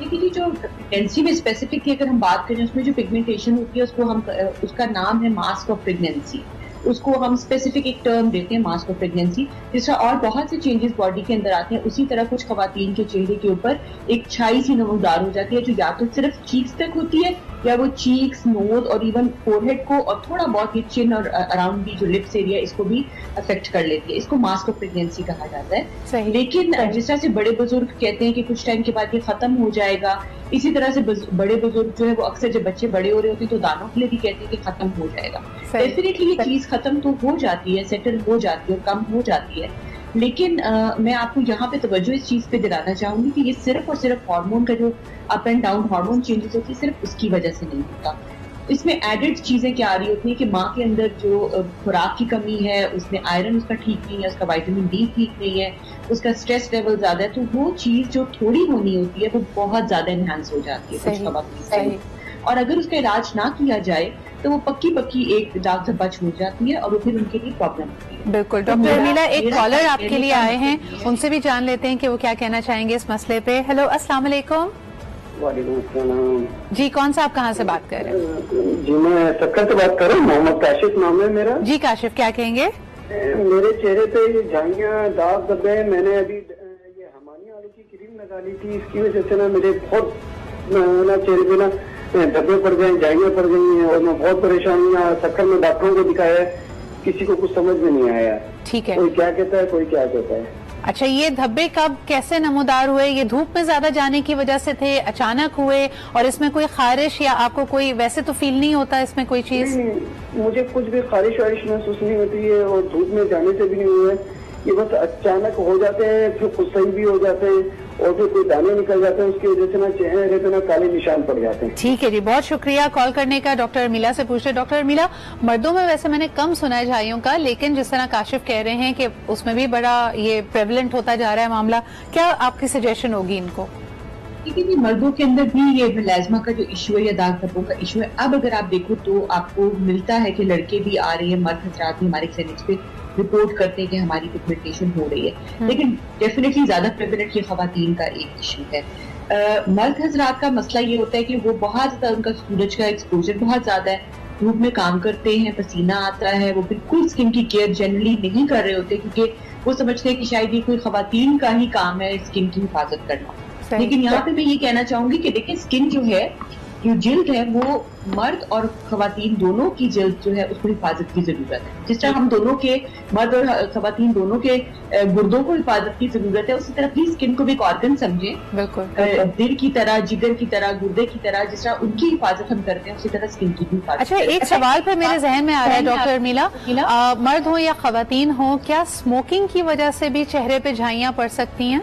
देखिए जो प्रेगनेंसी में स्पेसिफिकली अगर हम बात करें उसमें जो पिगमेंटेशन होती है उसको हम उसका नाम है मास्क ऑफ प्रेगनेंसी। उसको हम स्पेसिफिक एक टर्म देते हैं मास्क ऑफ प्रेगनेंसी। जिस तरह और बहुत से चेंजेस बॉडी के अंदर आते हैं उसी तरह कुछ खवातीन के चेहरे के ऊपर एक छाई सी नमूदार हो जाती है जो या तो सिर्फ चीक्स तक होती है या वो चीक्स, नोज और इवन फोरहेड को और थोड़ा बहुत ये चिन और अराउंड भी जो लिप्स एरिया इसको भी अफेक्ट कर लेती है। इसको मास्क ऑफ प्रेगनेंसी कहा जाता है। लेकिन जिस तरह से बड़े बुजुर्ग कहते हैं कि कुछ टाइम के बाद ये खत्म हो जाएगा, इसी तरह से बड़े बुजुर्ग जो है वो अक्सर जब बच्चे बड़े हो रहे होते हैं तो दानों के लिए भी कहते हैं कि खत्म हो जाएगा। डेफिनेटली ये चीज खत्म तो हो जाती है, सेटल हो जाती है और कम हो जाती है। लेकिन मैं आपको यहाँ पे तवज्जो इस चीज पे दिलाना चाहूंगी कि ये सिर्फ और सिर्फ हार्मोन का जो up and down hormone changes होती है सिर्फ उसकी वजह से नहीं होता। इसमें एडेड चीजें क्या आ रही होती है कि माँ के अंदर जो खुराक की कमी है, उसमें आयरन उसका ठीक नहीं है, उसका विटामिन डी ठीक नहीं है, उसका स्ट्रेस लेवल ज्यादा है, तो वो चीज जो थोड़ी होनी होती है वो बहुत ज्यादा एनहांस हो जाती है कुछ खवातीन। और अगर उसका इलाज ना किया जाए तो वो पक्की एक दाग धब्बा छूट जाती है और वो फिर उनके लिए प्रॉब्लम होती है। बिल्कुल। डॉक्टर उर्मिला, एक कॉलर आपके लिए आए हैं, उनसे भी जान लेते हैं कि वो क्या कहना चाहेंगे इस मसले पे। हेलो, अस्सलाम वालेकुम। वालेकुम अस्सलाम जी, कौन सा आप कहाँ से बात कर रहे हैं? जी मैं सक्कर से बात कर रहा हूँ, मोहम्मद काशिफ नाम है मेरा। जी काशिफ, क्या कहेंगे? मेरे चेहरे पे ये झाइयाँ, दाग धब्बे, मैंने अभी ये हमानिया आलू की क्रीम लगा ली थी, इसकी वजह से ना मेरे बहुत चेहरे पे ना धब्बे पड़ गए, झाइयाँ पड़ गई हैं और मैं बहुत परेशान हूँ। सक्कर में डॉक्टरों को दिखाया है, किसी को कुछ समझ में नहीं आया। ठीक है, कोई क्या कहता है, कोई क्या कहता है। अच्छा, ये धब्बे कब कैसे नमूदार हुए? ये धूप में ज्यादा जाने की वजह से थे, अचानक हुए? और इसमें कोई खारिश या आपको कोई वैसे तो फील नहीं होता इसमें कोई चीज? नहीं, मुझे कुछ भी खारिश वारिश महसूस नहीं होती है और धूप में जाने से भी नहीं हुआ है। ये बस अचानक हो जाते हैं, फिर खुद सही भी हो जाते हैं और फिर कोई दाने निकल जाते हैं, उसकी वजह से ना चेहरे पे ना काले निशान पड़ जाते हैं। ठीक है जी, बहुत शुक्रिया कॉल करने का। डॉक्टर उर्मिला से पूछ रहे। डॉक्टर उर्मिला, मर्दों में वैसे मैंने कम सुना है झाइयों का, लेकिन जिस तरह काशिफ कह रहे हैं कि उसमें भी बड़ा ये प्रेवलेंट होता जा रहा है मामला, क्या आपकी सजेशन होगी इनको? देखिए, मर्दों के अंदर भी ये मेलाज्मा का जो इशू है या दाग धब्बों का इशू है, अब अगर आप देखो तो आपको मिलता है कि लड़के भी आ रहे हैं, मर्द हजरात भी हमारे क्लिनिक्स पे रिपोर्ट करते हैं कि हमारी पिगमेंटेशन हो रही है। लेकिन डेफिनेटली ज्यादा प्रेवलेंट ये खवातीन का एक इशू है। मर्द हजरात का मसला ये होता है कि वो बहुत ज्यादा, उनका सूरज का एक्सपोजर बहुत ज्यादा है, धूप में काम करते हैं, पसीना आता है, वो बिल्कुल स्किन की केयर जनरली नहीं कर रहे होते क्योंकि वो समझते हैं कि शायद ये कोई खवातीन का ही काम है स्किन की हिफाजत करना। लेकिन यहाँ पे मैं ये कहना चाहूंगी कि देखिए, स्किन जो है, जो जिल्द है, वो मर्द और खवातीन दोनों की जिल्द जो है उसको हिफाजत की जरूरत है। जिस तरह हम दोनों के, मर्द और खवातीन दोनों के गुर्दों को हिफाजत की जरूरत है, उसी तरह प्लीज स्किन को भी एक ऑर्गन समझे। बिल्कुल। दिल की तरह, जिगर की तरह, गुर्दे की तरह, जिस तरह उनकी हिफाजत हम करते हैं उसी तरह स्किन की भी हिफाजत। अच्छा, एक सवाल पे मेरे जहन में आ रहा है डॉक्टर उर्मिला, मर्द हो या खवातीन हो, क्या स्मोकिंग की वजह से भी चेहरे पे झाइयाँ पड़ सकती हैं?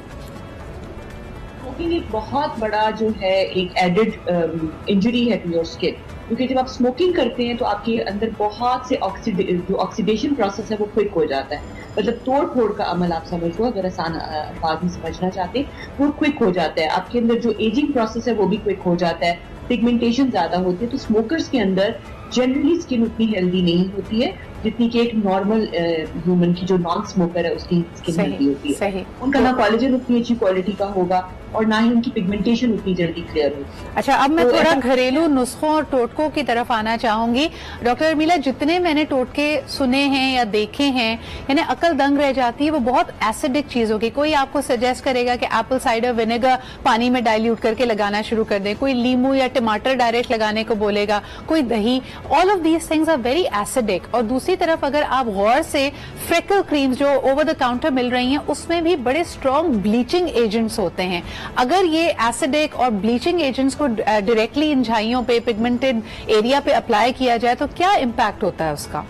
एक बहुत बड़ा जो है एक एडेड इंजरी है टू योर स्किन, क्योंकि जब आप स्मोकिंग करते हैं तो आपके अंदर बहुत से जो ऑक्सीडेशन प्रोसेस है वो क्विक हो जाता है। मतलब तोड़ फोड़ का अमल आप समझ लो, अगर आसान अल्फाज में समझना चाहते हैं, वो क्विक हो जाता है। आपके अंदर जो एजिंग प्रोसेस है वो भी क्विक हो जाता है, पिगमेंटेशन ज्यादा होती है। तो स्मोकर्स के अंदर जनरली स्किन उतनी हेल्दी नहीं होती है जितनी कि एक नॉर्मल ह्यूमन की जो नॉन स्मोकर है उसकी स्किन हेल्दी होती है। उनका ना कॉलेजन उतनी अच्छी क्वालिटी का होगा और ना ही उनकी पिगमेंटेशन उतनी जल्दी क्लियर होगी। अच्छा, अब मैं थोड़ा घरेलू नुस्खों और टोटकों की तरफ आना चाहूंगी। डॉक्टर उर्मिला, जितने मैंने टोटके सुने हैं या देखे हैं, यानी अकल दंग रह जाती है, वो बहुत एसिडिक चीज होगी। कोई आपको सजेस्ट करेगा कि एप्पल साइडर विनेगर पानी में डाइल्यूट करके लगाना शुरू कर दें, कोई लींबू या टमाटर डायरेक्ट लगाने को बोलेगा, कोई दही। All of these things are very acidic. और दूसरी तरफ अगर आप गौर से फ्रेकल क्रीम्स जो ओवर द काउंटर मिल रही हैं, उसमें भी बड़े स्ट्रॉन्ग ब्लीचिंग एजेंट्स होते हैं। अगर ये एसिडिक और ब्लीचिंग एजेंट्स को डायरेक्टली इन झाइयों पे, पिगमेंटेड एरिया पे अप्लाई किया जाए तो क्या इम्पैक्ट होता है उसका?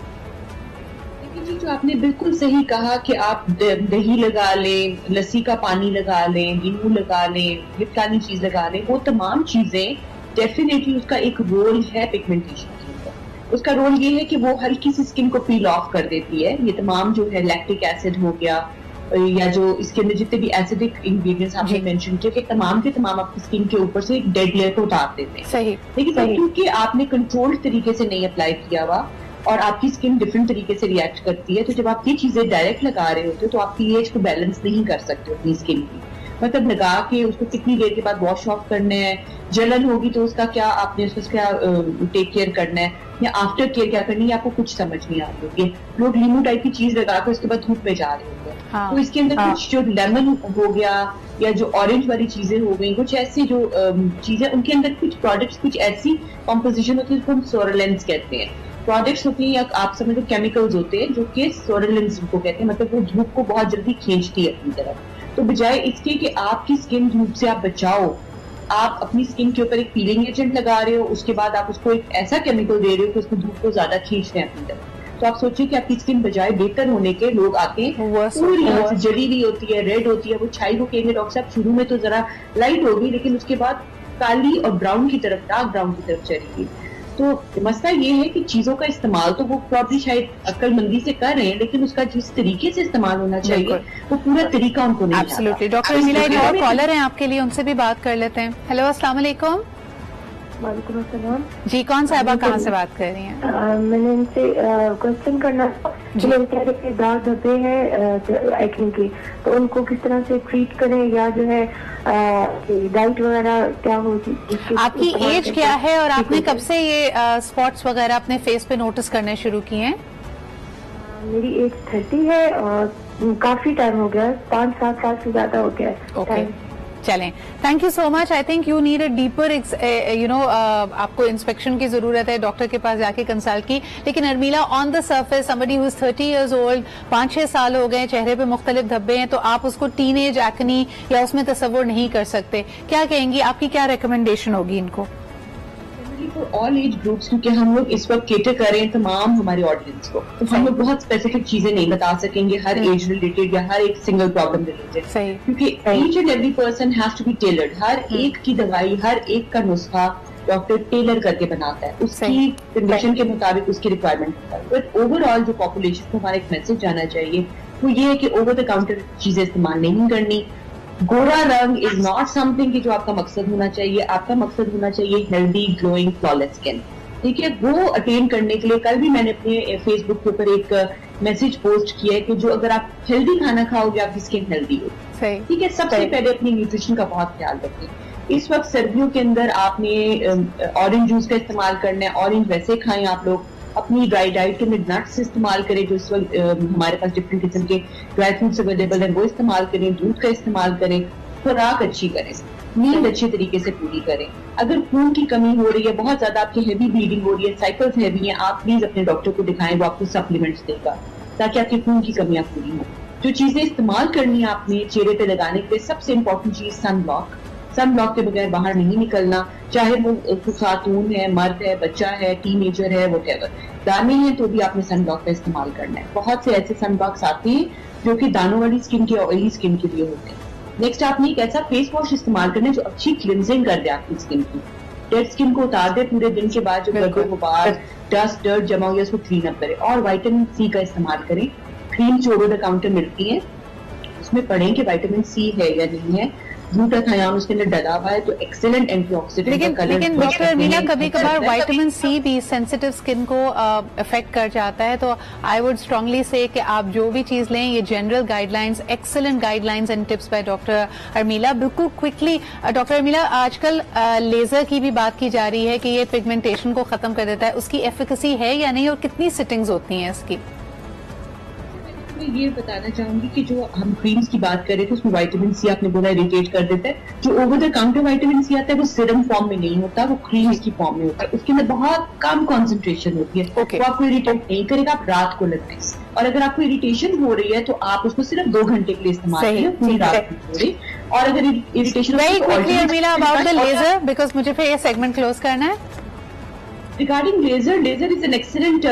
जी, जो आपने बिल्कुल सही कहा कि आप दही लगा लें, लस्सी का पानी लगा लें, नींबू लगा लें, गिफ्टानी चीज लगा लें, वो तमाम चीजें डेफिनेटली उसका एक रोल है पिगमेंटेशन के ऊपर। उसका रोल ये है कि वो हल्की सी स्किन को पील ऑफ कर देती है। ये तमाम जो है लैक्टिक एसिड हो गया या जो इसके अंदर जितने भी एसिडिक इंग्रेडिएंट्स आपने मेंशन किए, कि तमाम के तमाम आपकी स्किन के ऊपर से एक डेड लेयर को उतार देते हैं। सही। लेकिन क्योंकि आपने कंट्रोल्ड तरीके से नहीं अप्लाई किया हुआ और आपकी स्किन डिफरेंट तरीके से रिएक्ट करती है, तो जब आप ये चीजें डायरेक्ट लगा रहे होते हो तो आप पीएच को बैलेंस नहीं कर सकते अपनी स्किन की। मतलब लगा के उसको कितनी देर के बाद वॉश ऑफ करना है, जलन होगी तो उसका क्या आपने उसका क्या टेक केयर करना है या आफ्टर केयर क्या करनी है, आपको कुछ समझ नहीं आ रही होगी। लोग लीमू टाइप की चीज लगा के उसके बाद धूप में जा रहे होंगे। तो इसके अंदर कुछ जो लेमन हो गया या जो ऑरेंज वाली चीजें हो गई, कुछ ऐसी जो चीजें उनके अंदर कुछ प्रोडक्ट्स कुछ ऐसी कॉम्पोजिशन होती है जिसको हम सोरेलेंस कहते हैं। प्रोडक्ट्स होती है या आप समझो केमिकल्स होते हैं जो कि सोरेलेंस को कहते हैं, मतलब वो धूप को बहुत जल्दी खींचती है अपनी तरफ। तो बजाय इसके कि आपकी स्किन धूप से आप बचाओ, आप अपनी स्किन के ऊपर एक पीलिंग एजेंट लगा रहे हो, उसके बाद आप उसको एक ऐसा केमिकल दे रहे हो कि उसमें धूप को ज्यादा खींच रहे हैं अपनी तरफ। तो आप सोचिए कि आपकी स्किन बजाय बेहतर होने के लोग आते हैं पूरी यहाँ से जली हुई होती है, रेड होती है, वो छाई को कहेंगे डॉक्टर साहब शुरू में तो जरा लाइट होगी लेकिन उसके बाद काली और ब्राउन की तरफ, डार्क ब्राउन की तरफ चलेगी। तो मसला ये है कि चीजों का इस्तेमाल तो वो प्रॉब्ली शायद अक्लमंदी से कर रहे हैं, लेकिन उसका जिस तरीके से इस्तेमाल होना चाहिए वो पूरा तरीका उनको नहीं आता। एब्सोल्युटली। डॉक्टर अर्मिला एक और कॉलर है आपके लिए, उनसे भी बात कर लेते हैं। हेलो, अस्सलाम वालेकुम। वालेकुम अस्सलाम जी, कौन साहिबा कहाँ से बात कर रही हैं? मैंने इनसे क्वेश्चन करना था कि मेरे चेहरे पे दाग धब्बे हैं एक्ने के, तो उनको किस तरह से ट्रीट करें या जो है डाइट वगैरह क्या होगी? आपकी एज क्या है और आपने कब से ये स्पॉट्स वगैरह अपने फेस पे नोटिस करने शुरू किए हैं? मेरी एज 30 है और काफी टाइम हो गया, 5-7 साल से ज्यादा हो गया है। चलें, thank you so much. I think you need a deeper आपको इंस्पेक्शन की जरूरत है, डॉक्टर के पास जाके कंसल्ट की। लेकिन Armila, on the surface somebody who is 30 years old, 5-6 साल हो गए, चेहरे पे मुख्तलिफ धब्बे हैं, तो आप उसको टीनेज एक्नी या उसमें तस्वुर नहीं कर सकते। क्या कहेंगी, आपकी क्या रिकमेंडेशन होगी इनको? फॉर ऑल एज ग्रुप्स, क्योंकि हम लोग इस वक्त केटर कर रहे हैं तमाम हमारे ऑडियंस को, तो हम लोग बहुत स्पेसिफिक चीजें नहीं बता सकेंगे हर एज रिलेटेड या हर एक सिंगल प्रॉब्लम रिलेटेड, क्योंकि each and every person has to be tailored. हर एक की दवाई, हर एक का नुस्खा डॉक्टर टेलर करके बनाता है, उसकी कंडीशन के मुताबिक उसकी रिक्वायरमेंट होता है। बट ओवरऑल जो पॉपुलेशन को हमारा एक मैसेज जाना चाहिए वो ये है कि ओवर द काउंटर चीजें इस्तेमाल नहीं करनी। गोरा रंग इज नॉट समथिंग कि जो आपका मकसद होना चाहिए। आपका मकसद होना चाहिए हेल्दी, ग्लोइंग, फ्लॉलेस स्किन। ठीक है, वो अटेन करने के लिए कल भी मैंने अपने फेसबुक के ऊपर एक मैसेज पोस्ट किया है कि जो अगर आप हेल्दी खाना खाओगे आपकी स्किन हेल्दी होगी। ठीक है, सबसे पहले अपनी न्यूट्रिशन का बहुत ख्याल रखें। इस वक्त सर्दियों के अंदर आपने ऑरेंज जूस का इस्तेमाल करना है, ऑरेंज वैसे खाएं आप लोग। अपनी ड्राई डाइट के अंदर नट्स इस्तेमाल करें, जो इस वक्त हमारे पास डिफरेंट किस्म के ड्राई फ्रूट्स अवेलेबल हैं वो इस्तेमाल करें, दूध का इस्तेमाल करें, खुराक अच्छी करें, नींद अच्छे तरीके से पूरी करें। अगर खून की कमी हो रही है, बहुत ज्यादा आपकी हेवी ब्लीडिंग हो रही है, साइकिल्स हैवी हैं, आप प्लीज अपने डॉक्टर को दिखाएं, वो आपको सप्लीमेंट्स देगा ताकि आपकी खून की कमियां पूरी हो। जो चीजें इस्तेमाल करनी है आपने चेहरे पे लगाने के लिए, सबसे इंपॉर्टेंट चीज सनब्लॉक। सनब्लॉक के बगैर बाहर नहीं निकलना, चाहे वो खातून है, मर्द है, बच्चा है, टीनेजर है, व्हाटएवर। दाने हैं तो भी आपने सनब्लॉक का इस्तेमाल करना है। बहुत से ऐसे सनब्लॉक्स आते हैं जो कि दानों वाली स्किन के, ऑयली स्किन के लिए होते हैं। नेक्स्ट आपने एक ऐसा फेस वॉश इस्तेमाल करना है जो अच्छी क्लिनजिंग कर दे आपकी स्किन की, डेड स्किन को उतार दे पूरे दिन के बाद, जो गर्दो गुबार, डस्ट, डर्ट जमा हो गया उसको क्लीन अप करे। और विटामिन सी का इस्तेमाल करें। क्रीम जो ओवर द काउंटर मिलती है उसमें पढ़ें कि विटामिन सी है या नहीं है। ग्लूटाथायोन उसके अंदर डला हुआ है तो एक्सेलेंट एंटीऑक्सीडेंट। लेकिन डॉक्टर अर्मिला, कभी कभार विटामिन सी भी सेंसिटिव स्किन को अफेक्ट कर जाता है, तो आई वुड स्ट्रांगली से कि आप जो भी चीज लें, ये general guidelines, excellent guidelines and tips by doctor Armila. बिल्कुल क्विकली डॉक्टर अर्मिला, आजकल लेजर की भी बात की जा रही है कि ये पिगमेंटेशन को खत्म कर देता है, उसकी एफिकेसी है या नहीं और कितनी सिटिंग्स होती हैं इसकी? मैं ये बताना चाहूंगी कि जो हम क्रीम्स की बात कर रहे थे उसमें विटामिन सी आपने बोला इरिटेट कर देता है। जो over the counter vitamin C आता है वो सीरम फॉर्म में नहीं होता, वो क्रीम्स की फॉर्म में होता है। उसके अंदर बहुत कम कॉन्सेंट्रेशन होती है, वो आपको इरिटेट नहीं करेगा, आप रात को लगते हैं। और अगर आपको इरिटेशन हो रही है तो आप उसको सिर्फ 2 घंटे के लिए इस्तेमाल करें, पूरी रात हो रही। और अगर irritation about the laser, because मुझे फिर ये सेगमेंट क्लोज करना है। Regarding laser is an excellent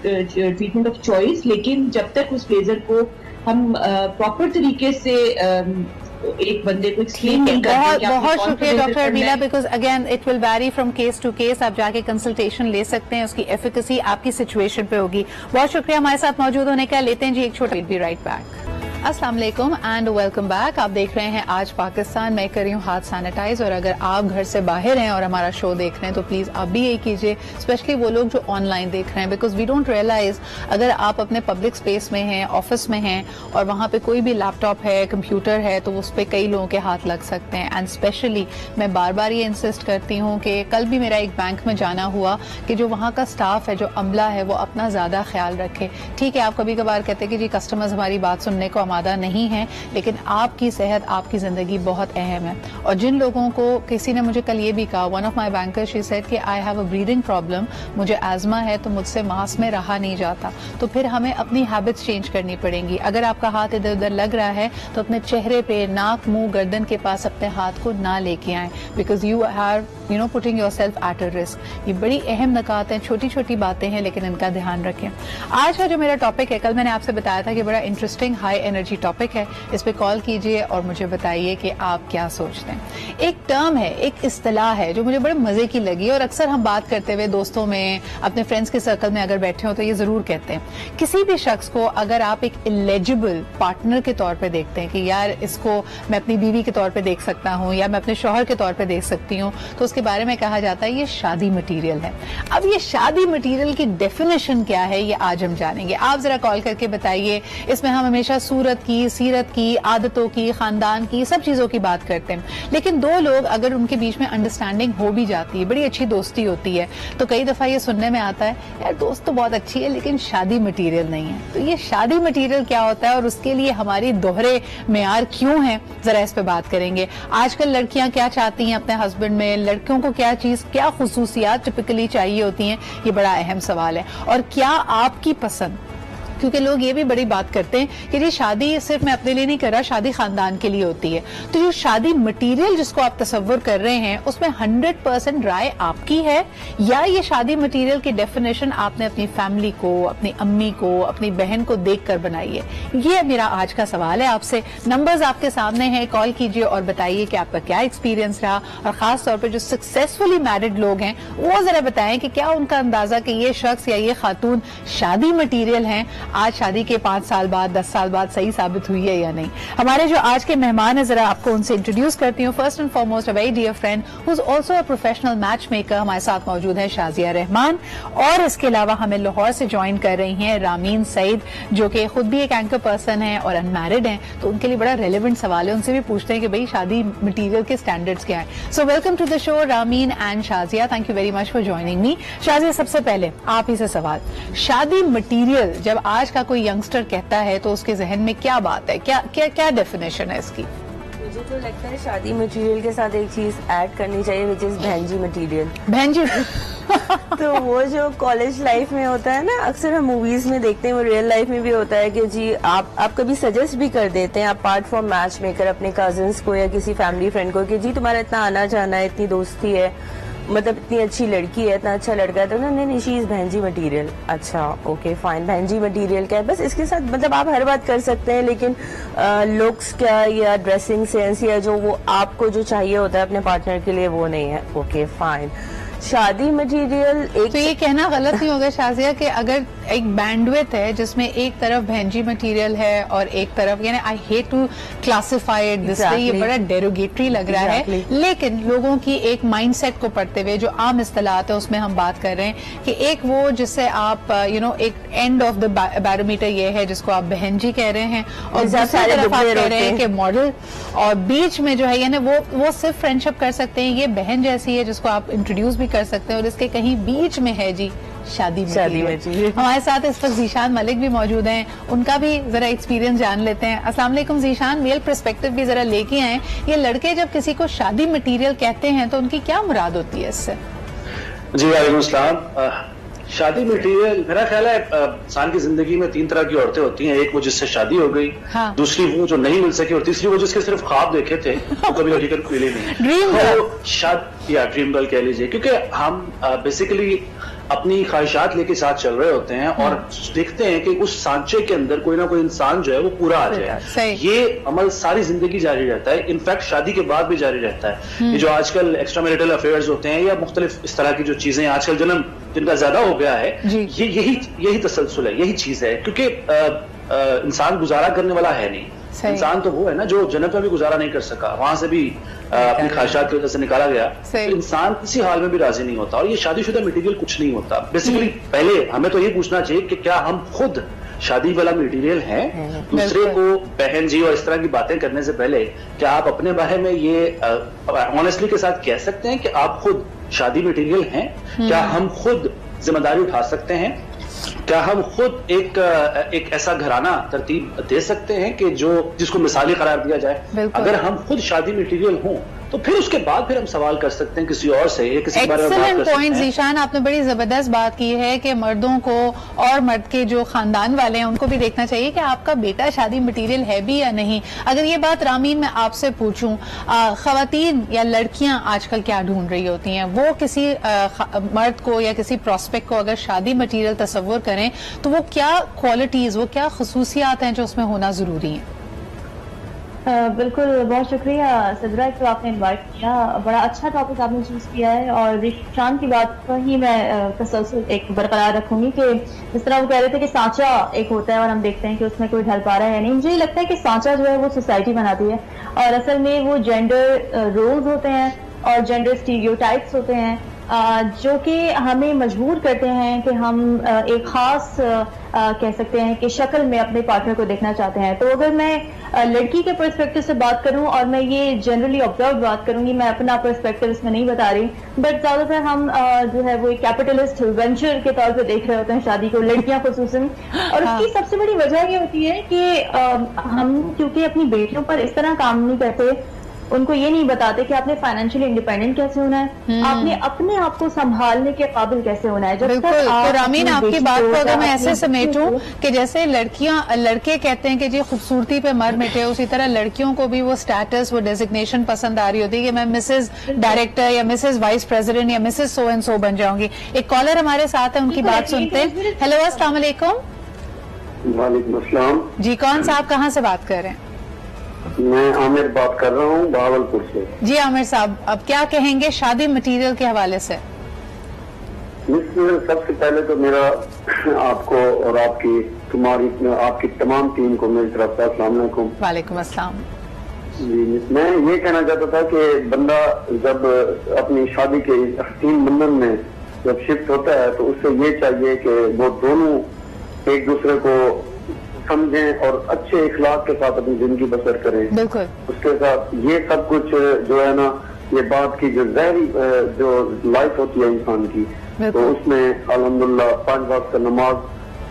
treatment of choice, लेकिन जब तक उस लेजर को हम प्रॉपर तरीके से एक बंदे को एक्सप्लेन नहीं करते। बहुत शुक्रिया doctor Armila, because again it will vary from case to case. आप जाके कंसल्टेशन ले सकते हैं, उसकी एफिकेसी आपकी सिचुएशन पे होगी। बहुत शुक्रिया हमारे साथ मौजूद होने का। लेते हैं जी एक छोटा, बी राइट बैक। अस्सलाम वालेकुम एंड वेलकम बैक। आप देख रहे हैं आज पाकिस्तान। मैं कर रही हूँ हाथ सैनिटाइज, और अगर आप घर से बाहर हैं और हमारा शो देख रहे हैं तो प्लीज आप भी यही कीजिए, स्पेशली वो लोग जो ऑनलाइन देख रहे हैं, बिकॉज वी डोंट रियलाइज अगर आप अपने पब्लिक स्पेस में हैं, ऑफिस में हैं और वहां पे कोई भी लैपटॉप है, कंप्यूटर है, तो उस पर कई लोगों के हाथ लग सकते हैं। एंड स्पेशली मैं बार बार ये इंसिस्ट करती हूँ कि कल भी मेरा एक बैंक में जाना हुआ कि जो वहाँ का स्टाफ है, जो अमला है, वो अपना ज्यादा ख्याल रखे। ठीक है, आप कभी कभार कहते हैं कि जी कस्टमर्स हमारी बात सुनने को आमादा नहीं है, लेकिन आपकी सेहत, आपकी जिंदगी बहुत अहम है। और जिन लोगों को, किसी ने मुझे कल ये भी कहा, one of my banker, she said कि I have a breathing problem, मुझे एजमा है तो मुझसे मास्क में रहा नहीं जाता। तो फिर हमें अपनी हैबिट्स चेंज करनी पड़ेंगी। अगर आपका हाथ इधर उधर लग रहा है तो अपने चेहरे पे, नाक, मुंह, गर्दन के पास अपने हाथ को ना लेके आए, because you are putting yourself at a risk. ये बड़ी अहम नकात हैं, छोटी छोटी बातें हैं, लेकिन इनका ध्यान रखें। आज का जो मेरा टॉपिक है, कल मैंने आपसे बताया था कि बड़ा इंटरेस्टिंग हाई एनर्जी टॉपिक है। इस पे कॉल कीजिए और मुझे बताइए कि आप क्या सोचते हैं। एक टर्म है, एक इस्तिलाह है जो मुझे बड़े मजे की लगी, और अक्सर हम बात करते हुए दोस्तों में, अपने फ्रेंड्स के सर्कल में अगर बैठे हो तो ये जरूर कहते हैं। किसी भी शख्स को अगर आप एक एलिजिबल पार्टनर के तौर पे देखते हैं कि यार इसको मैं अपनी बीवी के तौर पे देख सकता हूं या मैं अपने शौहर के तौर पे देख सकती हूं, तो उसके बारे में कहा जाता है ये शादी मटीरियल है। अब ये शादी मटीरियल की डेफिनेशन क्या है, ये आज हम जानेंगे। आप जरा कॉल करके बताइए। इसमें हम हमेशा सूरत की, सीरत की, आदतों की, खानदान की, सब चीजों की बात करते हैं, लेकिन दो लोग अगर उनके बीच में अंडरस्टैंडिंग हो भी जाती है, बड़ी अच्छी दोस्ती होती है, तो कई दफा ये सुनने में आता है यार दोस्त तो बहुत अच्छी है लेकिन शादी मटीरियल नहीं है। तो ये शादी मटीरियल क्या होता है और उसके लिए हमारी दोहरे मेयार क्यों है, जरा इस पे बात करेंगे। आजकल लड़कियां क्या चाहती हैं अपने हस्बैंड में, लड़कियों को क्या चीज, क्या खुसूसियात टिपिकली चाहिए होती हैं, ये बड़ा अहम सवाल है। और क्या आपकी पसंद, क्योंकि लोग ये भी बड़ी बात करते हैं कि जी शादी सिर्फ मैं अपने लिए नहीं कर रहा, शादी खानदान के लिए होती है। तो जो शादी मटीरियल जिसको आप तसव्वुर कर रहे हैं, उसमें 100% राय आपकी है, या ये शादी मटीरियल की डेफिनेशन आपने अपनी फैमिली को, अपनी अम्मी को, अपनी बहन को देखकर बनाई है? ये मेरा आज का सवाल है आपसे। नंबर्स आपके सामने हैं, कॉल कीजिए और बताइए कि आपका क्या एक्सपीरियंस रहा, और खास तौर पर जो सक्सेसफुली मैरिड लोग हैं वो जरा बताएं कि क्या उनका अंदाजा कि ये शख्स या ये खातून शादी मटीरियल हैं, आज शादी के 5 साल बाद, 10 साल बाद सही साबित हुई है या नहीं। हमारे जो आज के मेहमान है, जरा आपको उनसे इंट्रोड्यूस करती हूँ। First and foremost a very dear friend who is also a professional matchmaker, हमारे साथ मौजूद है शाजिया रहमान, और इसके अलावा हमें लाहौर से ज्वाइन कर रही हैं रामीन सईद, जो कि खुद भी एक एंकर पर्सन है और अनमैरिड हैं, तो उनके लिए बड़ा रेलेवेंट सवाल है। उनसे भी पूछते हैं कि भाई शादी मटीरियल के स्टैंडर्ड्स क्या है। So welcome to the show Rameen and Shazia, thank you very much for joining me. Shazia, सबसे पहले आप ही से सवाल, शादी मटीरियल जब आज का कोई यंगस्टर कहता है तो उसके जहन में क्या बात है, क्या क्या क्या डेफिनेशन है इसकी? मुझे तो लगता है शादी मटेरियल के साथ एक चीज ऐड करनी चाहिए, विच इज बहनजी मटेरियल। बहनजी तो वो जो कॉलेज लाइफ में होता है ना, अक्सर हम मूवीज में देखते हैं, वो रियल लाइफ में भी होता है कि जी आप कभी सजेस्ट भी कर देते हैं, अपार्ट फ्रॉम मैच मेकर, अपने कजिन्स को या किसी फैमिली फ्रेंड को कि जी तुम्हारा इतना आना जाना है, इतनी दोस्ती है, मतलब इतनी अच्छी लड़की है, इतना अच्छा लड़का है, तो नहीं शी इज बहनजी मटीरियल। अच्छा ओके फाइन, बहनजी मटीरियल क्या है, बस इसके साथ मतलब आप हर बात कर सकते हैं, लेकिन लुक्स क्या या ड्रेसिंग सेंस या जो वो आपको जो चाहिए होता है अपने पार्टनर के लिए, वो नहीं है। ओके फाइन, शादी मटेरियल एक, तो ये कहना गलत नहीं होगा शाजिया कि अगर एक बैंडविड्थ है जिसमें एक तरफ बहनजी मटेरियल है और एक तरफ, यानी I hate to classify it this way, ये बड़ा डेरोगेटरी लग रहा है, लेकिन लोगों की एक माइंडसेट को पढ़ते हुए जो आम इस्तिलाहत है उसमें हम बात कर रहे हैं कि एक वो जिससे आप एक एंड ऑफ द बैरोमीटर ये है जिसको आप बहनजी कह रहे हैं, और दूसरी तरफ आप कह रहे हैं कि मॉडल, और बीच में जो है यानी वो सिर्फ फ्रेंडशिप कर सकते हैं, ये बहन जैसी है जिसको आप इंट्रोड्यूस भी कर सकते हैं, और इसके कहीं बीच में है जी शादी मटीरियल। हमारे साथ इस वक्त जीशान मलिक भी मौजूद हैं, उनका भी जरा एक्सपीरियंस जान लेते हैं। अस्सलाम वालेकुम जीशान, मेल पर्सपेक्टिव भी जरा लेके आए। ये लड़के जब किसी को शादी मटीरियल कहते हैं तो उनकी क्या मुराद होती है इससे? जी वालेकुम अस्सलाम। शादी मटीरियल मेरा ख्याल है इंसान की जिंदगी में 3 तरह की औरतें होती हैं, एक वो जिससे शादी हो गई, हाँ। दूसरी वो जो नहीं मिल सकी, और तीसरी वो जिसके सिर्फ ख्वाब देखे थे वो कभी हकीकत मिली नहीं। ड्रीम गर्ल कह लीजिए, क्योंकि हम बेसिकली अपनी ख्वाहिशात लेके साथ चल रहे होते हैं और देखते हैं कि उस सांचे के अंदर कोई ना कोई इंसान जो है वो पूरा आ जाए। ये अमल सारी जिंदगी जारी रहता है, इनफैक्ट शादी के बाद भी जारी रहता है। ये जो आजकल एक्स्ट्रा मैरिटल अफेयर्स होते हैं या मुख्तलिफ इस तरह की जो चीजें आजकल जन्म जिनका ज्यादा हो गया है, ये यही तसलसल है, यही चीज है। क्योंकि इंसान गुजारा करने वाला है नहीं। इंसान तो वो है ना जो जन्नत में भी गुजारा नहीं कर सका, वहां से भी अपनी ख्वाहिशात की वजह से निकाला गया। तो इंसान किसी हाल में भी राजी नहीं होता, और ये शादीशुदा मटेरियल कुछ नहीं होता। बेसिकली पहले हमें तो ये पूछना चाहिए कि क्या हम खुद शादी वाला मटेरियल है। दूसरे को बहन जी और इस तरह की बातें करने से पहले क्या आप अपने बारे में ये ऑनेस्टली के साथ कह सकते हैं कि आप खुद शादी मटेरियल हैं? क्या हम खुद जिम्मेदारी उठा सकते हैं? क्या हम खुद एक ऐसा घराना तरतीब दे सकते हैं कि जिसको मिसाली करार दिया जाए? अगर हम खुद शादी मटेरियल हों तो फिर उसके बाद फिर हम सवाल कर सकते हैं किसी और से, किसी के बारे में बात कर सकते हैं। पॉइंट ज़ीशान, आपने बड़ी जबरदस्त बात की है कि मर्दों को और मर्द के जो खानदान वाले हैं उनको भी देखना चाहिए कि आपका बेटा शादी मटेरियल है भी या नहीं। अगर ये बात रामीन मैं आपसे पूछूं, खवातीन या लड़कियां आजकल क्या ढूंढ रही होती हैं? वो किसी मर्द को या किसी प्रोस्पेक्ट को अगर शादी मटेरियल तस्वुर करें तो वो क्या क्वालिटीज, वो क्या खसूसियात हैं जो उसमें होना जरूरी है? बिल्कुल, बहुत शुक्रिया सदरा कि आपने इनवाइट किया। बड़ा अच्छा टॉपिक आपने चूज किया है, और ज़ीशान की बात पर ही मैं तसलसल एक बरकरार रखूंगी कि जिस तरह वो कह रहे थे कि सांचा एक होता है और हम देखते हैं कि उसमें कोई ढल पा रहा है नहीं। मुझे लगता है कि सांचा जो है वो सोसाइटी बनाती है, और असल में वो जेंडर रोल्स होते हैं और जेंडर स्टीरियोटाइप्स होते हैं जो कि हमें मजबूर करते हैं कि हम एक खास कह सकते हैं कि शक्ल में अपने पार्टनर को देखना चाहते हैं। तो अगर मैं लड़की के पर्सपेक्टिव से बात करूं, और मैं ये जनरली ऑब्जर्व बात करूंगी, मैं अपना पर्सपेक्टिव इसमें नहीं बता रही, बट ज्यादातर हम जो है वो एक कैपिटलिस्ट वेंचर के तौर पे देख रहे होते हैं शादी को, लड़कियां खुसूसन। और उसकी सबसे बड़ी वजह ये होती है कि हम क्योंकि अपनी बेटियों पर इस तरह काम नहीं करते, उनको ये नहीं बताते कि आपने फाइनेंशियली इंडिपेंडेंट कैसे होना है, आपने अपने आप को संभालने के काबिल कैसे होना है। बिल्कुल। तो रामीन, आपकी बात को अगर मैं ऐसे समेटूं कि जैसे लड़के कहते हैं कि जी खूबसूरती पे मर मिटे, उसी तरह लड़कियों को भी वो स्टेटस, वो डेजिग्नेशन पसंद आ रही होती है कि मैं मिसेज डायरेक्टर या मिसेज वाइस प्रेसिडेंट या मिसेज सो एंड सो बन जाऊंगी। एक कॉलर हमारे साथ है, उनकी बात सुनते हैं। हेलो, अस्सलाम वालेकुम। वालेकुम अस्सलाम जी, कौन साहब कहाँ से बात कर रहे हैं? मैं आमिर बात कर रहा हूँ भावलपुर से। जी आमिर साहब, अब क्या कहेंगे शादी मटेरियल के हवाले से? सबसे पहले तो मेरा आपको और आपकी तमाम टीम को मेरी तरफ से अस्सलाम वालेकुम। वालेकुम अस्सलाम। जी, मैं ये कहना चाहता था कि बंदा जब अपनी शादी के हसीन बंधन में जब शिफ्ट होता है तो उससे ये चाहिए कि वो दोनों एक दूसरे को समझें और अच्छे इखलाक के साथ अपनी जिंदगी बसर करें। बिल्कुल। उसके साथ ये सब कुछ जो है ना, ये बात की जो ज़ाहिरी जो लाइफ होती है इंसान की, तो उसमें अल्हम्दुलिल्लाह 5 वक्त नमाज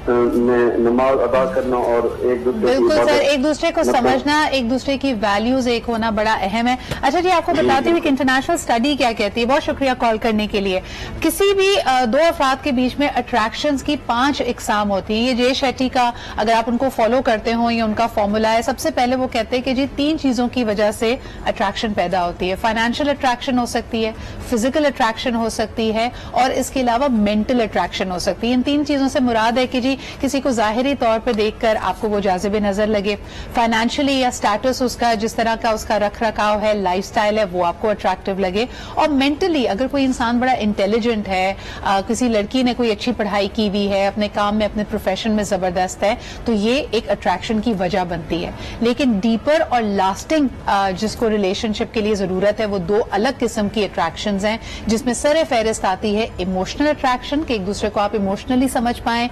में नमाज अदा करना और एक दूसरे बिल्कुल सर, एक दूसरे को समझना, एक दूसरे की वैल्यूज एक होना बड़ा अहम है। अच्छा जी, आपको बताती हूँ कि इंटरनेशनल स्टडी क्या कहती है। बहुत शुक्रिया कॉल करने के लिए। किसी भी दो अफराद के बीच में अट्रैक्शंस की 5 इकसाम होती है। ये जे शेट्टी का, अगर आप उनको फॉलो करते हो, ये उनका फॉर्मूला है। सबसे पहले वो कहते हैं कि जी 3 चीजों की वजह से अट्रैक्शन पैदा होती है। फाइनेंशियल अट्रैक्शन हो सकती है, फिजिकल अट्रैक्शन हो सकती है, और इसके अलावा मेंटल अट्रैक्शन हो सकती है। इन 3 चीजों से मुराद है कि जी किसी को जाहिरी तौर पे देखकर आपको वो जाज़िब नजर लगे, फाइनेंशियली या स्टेटस उसका, जिस तरह का उसका रख रखाव है, लाइफस्टाइल है, वो आपको अट्रैक्टिव लगे, और मेंटली अगर कोई इंसान बड़ा इंटेलिजेंट है, किसी लड़की ने कोई अच्छी पढ़ाई की हुई है, अपने काम में, अपने प्रोफेशन में जबरदस्त है, तो ये एक अट्रैक्शन की वजह बनती है। लेकिन डीपर और लास्टिंग जिसको रिलेशनशिप के लिए जरूरत है, वो 2 अलग किस्म की अट्रैक्शंस हैं, जिसमें सर फहरिस्त आती है इमोशनल अट्रैक्शन, कि एक दूसरे को आप इमोशनली समझ पाएं,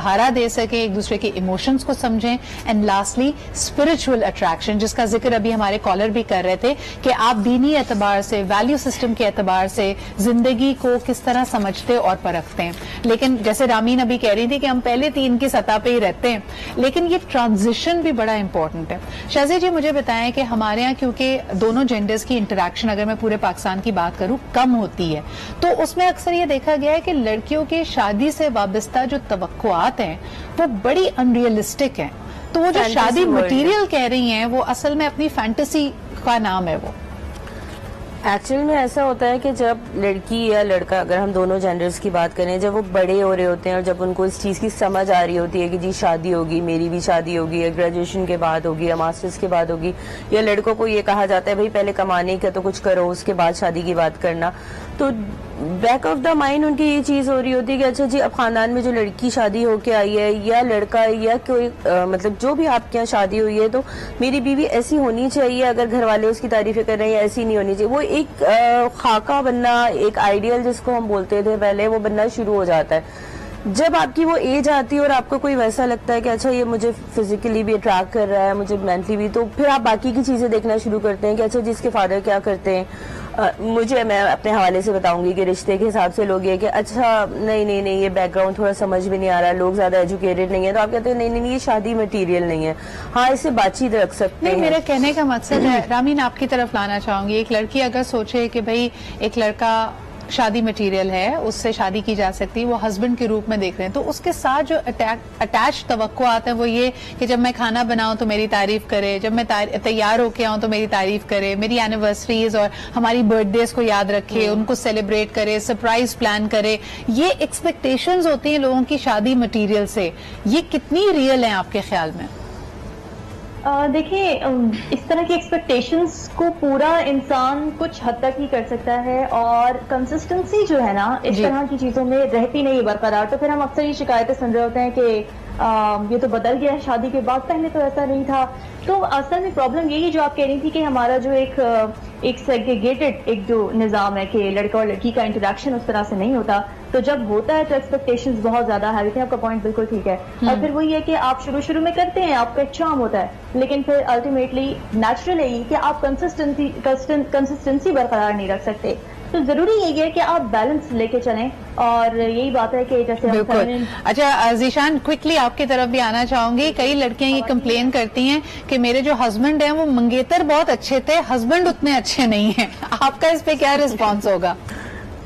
सहारा दे सके, एक दूसरे के इमोशंस को समझें, एंड लास्टली स्पिरिचुअल अट्रैक्शन, जिसका जिक्र अभी हमारे कॉलर भी कर रहे थे कि आप दीनी एतबार से, वैल्यू सिस्टम के एतबार से जिंदगी को किस तरह समझते और परखते हैं। लेकिन जैसे रामीन अभी कह रही थी कि हम पहले 3 की सतह पे ही रहते हैं, लेकिन ये ट्रांजिशन भी बड़ा इंपॉर्टेंट है। शाज़ी जी, मुझे बताएं कि हमारे यहाँ क्योंकि दोनों जेंडर्स की इंटरेक्शन, अगर मैं पूरे पाकिस्तान की बात करूं, कम होती है, तो उसमें अक्सर ये देखा गया है कि लड़कियों के शादी से वाबस्ता जो तवक्कुआत हैं वो बड़ी अनरियलिस्टिक हैं। तो वो जो शादी मटेरियल कह रही हैं, वो असल में अपनी फैंटेसी का नाम है। वो एक्चुअल में ऐसा होता है कि जब लड़की या लड़का, अगर हम दोनों जेंडर्स की बात करें, जब वो बड़े हो रहे होते हैं और जब उनको इस चीज़ की समझ आ रही होती है कि जी शादी होगी, मेरी भी शादी होगी, या ग्रेजुएशन के बाद होगी, या मास्टर्स के बाद होगी, या लड़कों को ये कहा जाता है भाई पहले कमाने का तो कुछ करो, उसके बाद शादी की बात करना, तो बैक ऑफ द माइंड उनकी ये चीज हो रही होती है कि अच्छा जी अब खानदान में जो लड़की शादी होके आई है या लड़का या कोई मतलब जो भी आपके यहाँ शादी हुई है तो मेरी बीवी ऐसी होनी चाहिए, अगर घर वाले उसकी तारीफें कर रहे हैं ऐसी नहीं होनी चाहिए। वो एक खाका बनना, एक आइडियल जिसको हम बोलते थे पहले, वो बनना शुरू हो जाता है। जब आपकी वो एज आती है और आपको कोई वैसा लगता है कि अच्छा ये मुझे फिजिकली भी अट्रैक्ट कर रहा है, मुझे मेंटली भी, तो फिर आप बाकी की चीजें देखना शुरू करते हैं कि अच्छा जिसके फादर क्या करते हैं। मैं अपने हवाले से बताऊंगी कि रिश्ते के हिसाब से लोग ये कि अच्छा नहीं ये बैकग्राउंड थोड़ा समझ में नहीं आ रहा, लोग ज्यादा एजुकेटेड नहीं है, तो आप कहते हैं नहीं ये शादी मटेरियल नहीं है। हाँ, इससे बातचीत रख सकते हैं। मेरा कहने का मकसद है, रामीन आपकी तरफ लाना चाहूंगी, एक लड़की अगर सोचे कि भाई एक लड़का शादी मटेरियल है, उससे शादी की जा सकती है, वो हस्बैंड के रूप में देख रहे हैं, तो उसके साथ जो अटैच तवक्को आता है वो ये कि जब मैं खाना बनाऊं तो मेरी तारीफ करे, जब मैं तैयार होके आऊं तो मेरी तारीफ करे, मेरी एनिवर्सरीज और हमारी बर्थडेज को याद रखे, उनको सेलिब्रेट करे, सरप्राइज प्लान करे। ये एक्सपेक्टेशंस होती हैं लोगों की शादी मटेरियल से, ये कितनी रियल है आपके ख्याल में? देखिए, इस तरह की एक्सपेक्टेशंस को पूरा इंसान कुछ हद तक ही कर सकता है, और कंसिस्टेंसी जो है ना इस तरह की चीजों में रहती नहीं है बरकरार। तो फिर हम अक्सर ये शिकायतें सुन रहे होते हैं कि ये तो बदल गया है शादी के बाद, पहले तो ऐसा नहीं था। तो असल में प्रॉब्लम यही जो आप कह रही थी कि हमारा जो एक सेग्रीगेटेड एक जो निजाम है कि लड़का और लड़की का इंटरेक्शन उस तरह से नहीं होता, तो जब होता है तो एक्सपेक्टेशंस बहुत ज्यादा हैवी थे। आपका पॉइंट बिल्कुल ठीक है। और फिर वही है कि आप शुरू में करते हैं, आपका एक चार्म होता है, लेकिन फिर अल्टीमेटली नेचुरल है कि आप कंसिस्टेंसी बरकरार नहीं रख सकते। तो जरूरी यही है कि आप बैलेंस लेके चलें, और यही बात है कि जैसे बिल्कुल। अच्छा जीशान, क्विकली आपकी तरफ भी आना चाहूंगी। कई लड़कियां ये कंप्लेन करती हैं कि मेरे जो हस्बैंड हैं वो मंगेतर बहुत अच्छे थे, हस्बैंड उतने अच्छे नहीं हैं। आपका इस पे क्या रिस्पॉन्स होगा?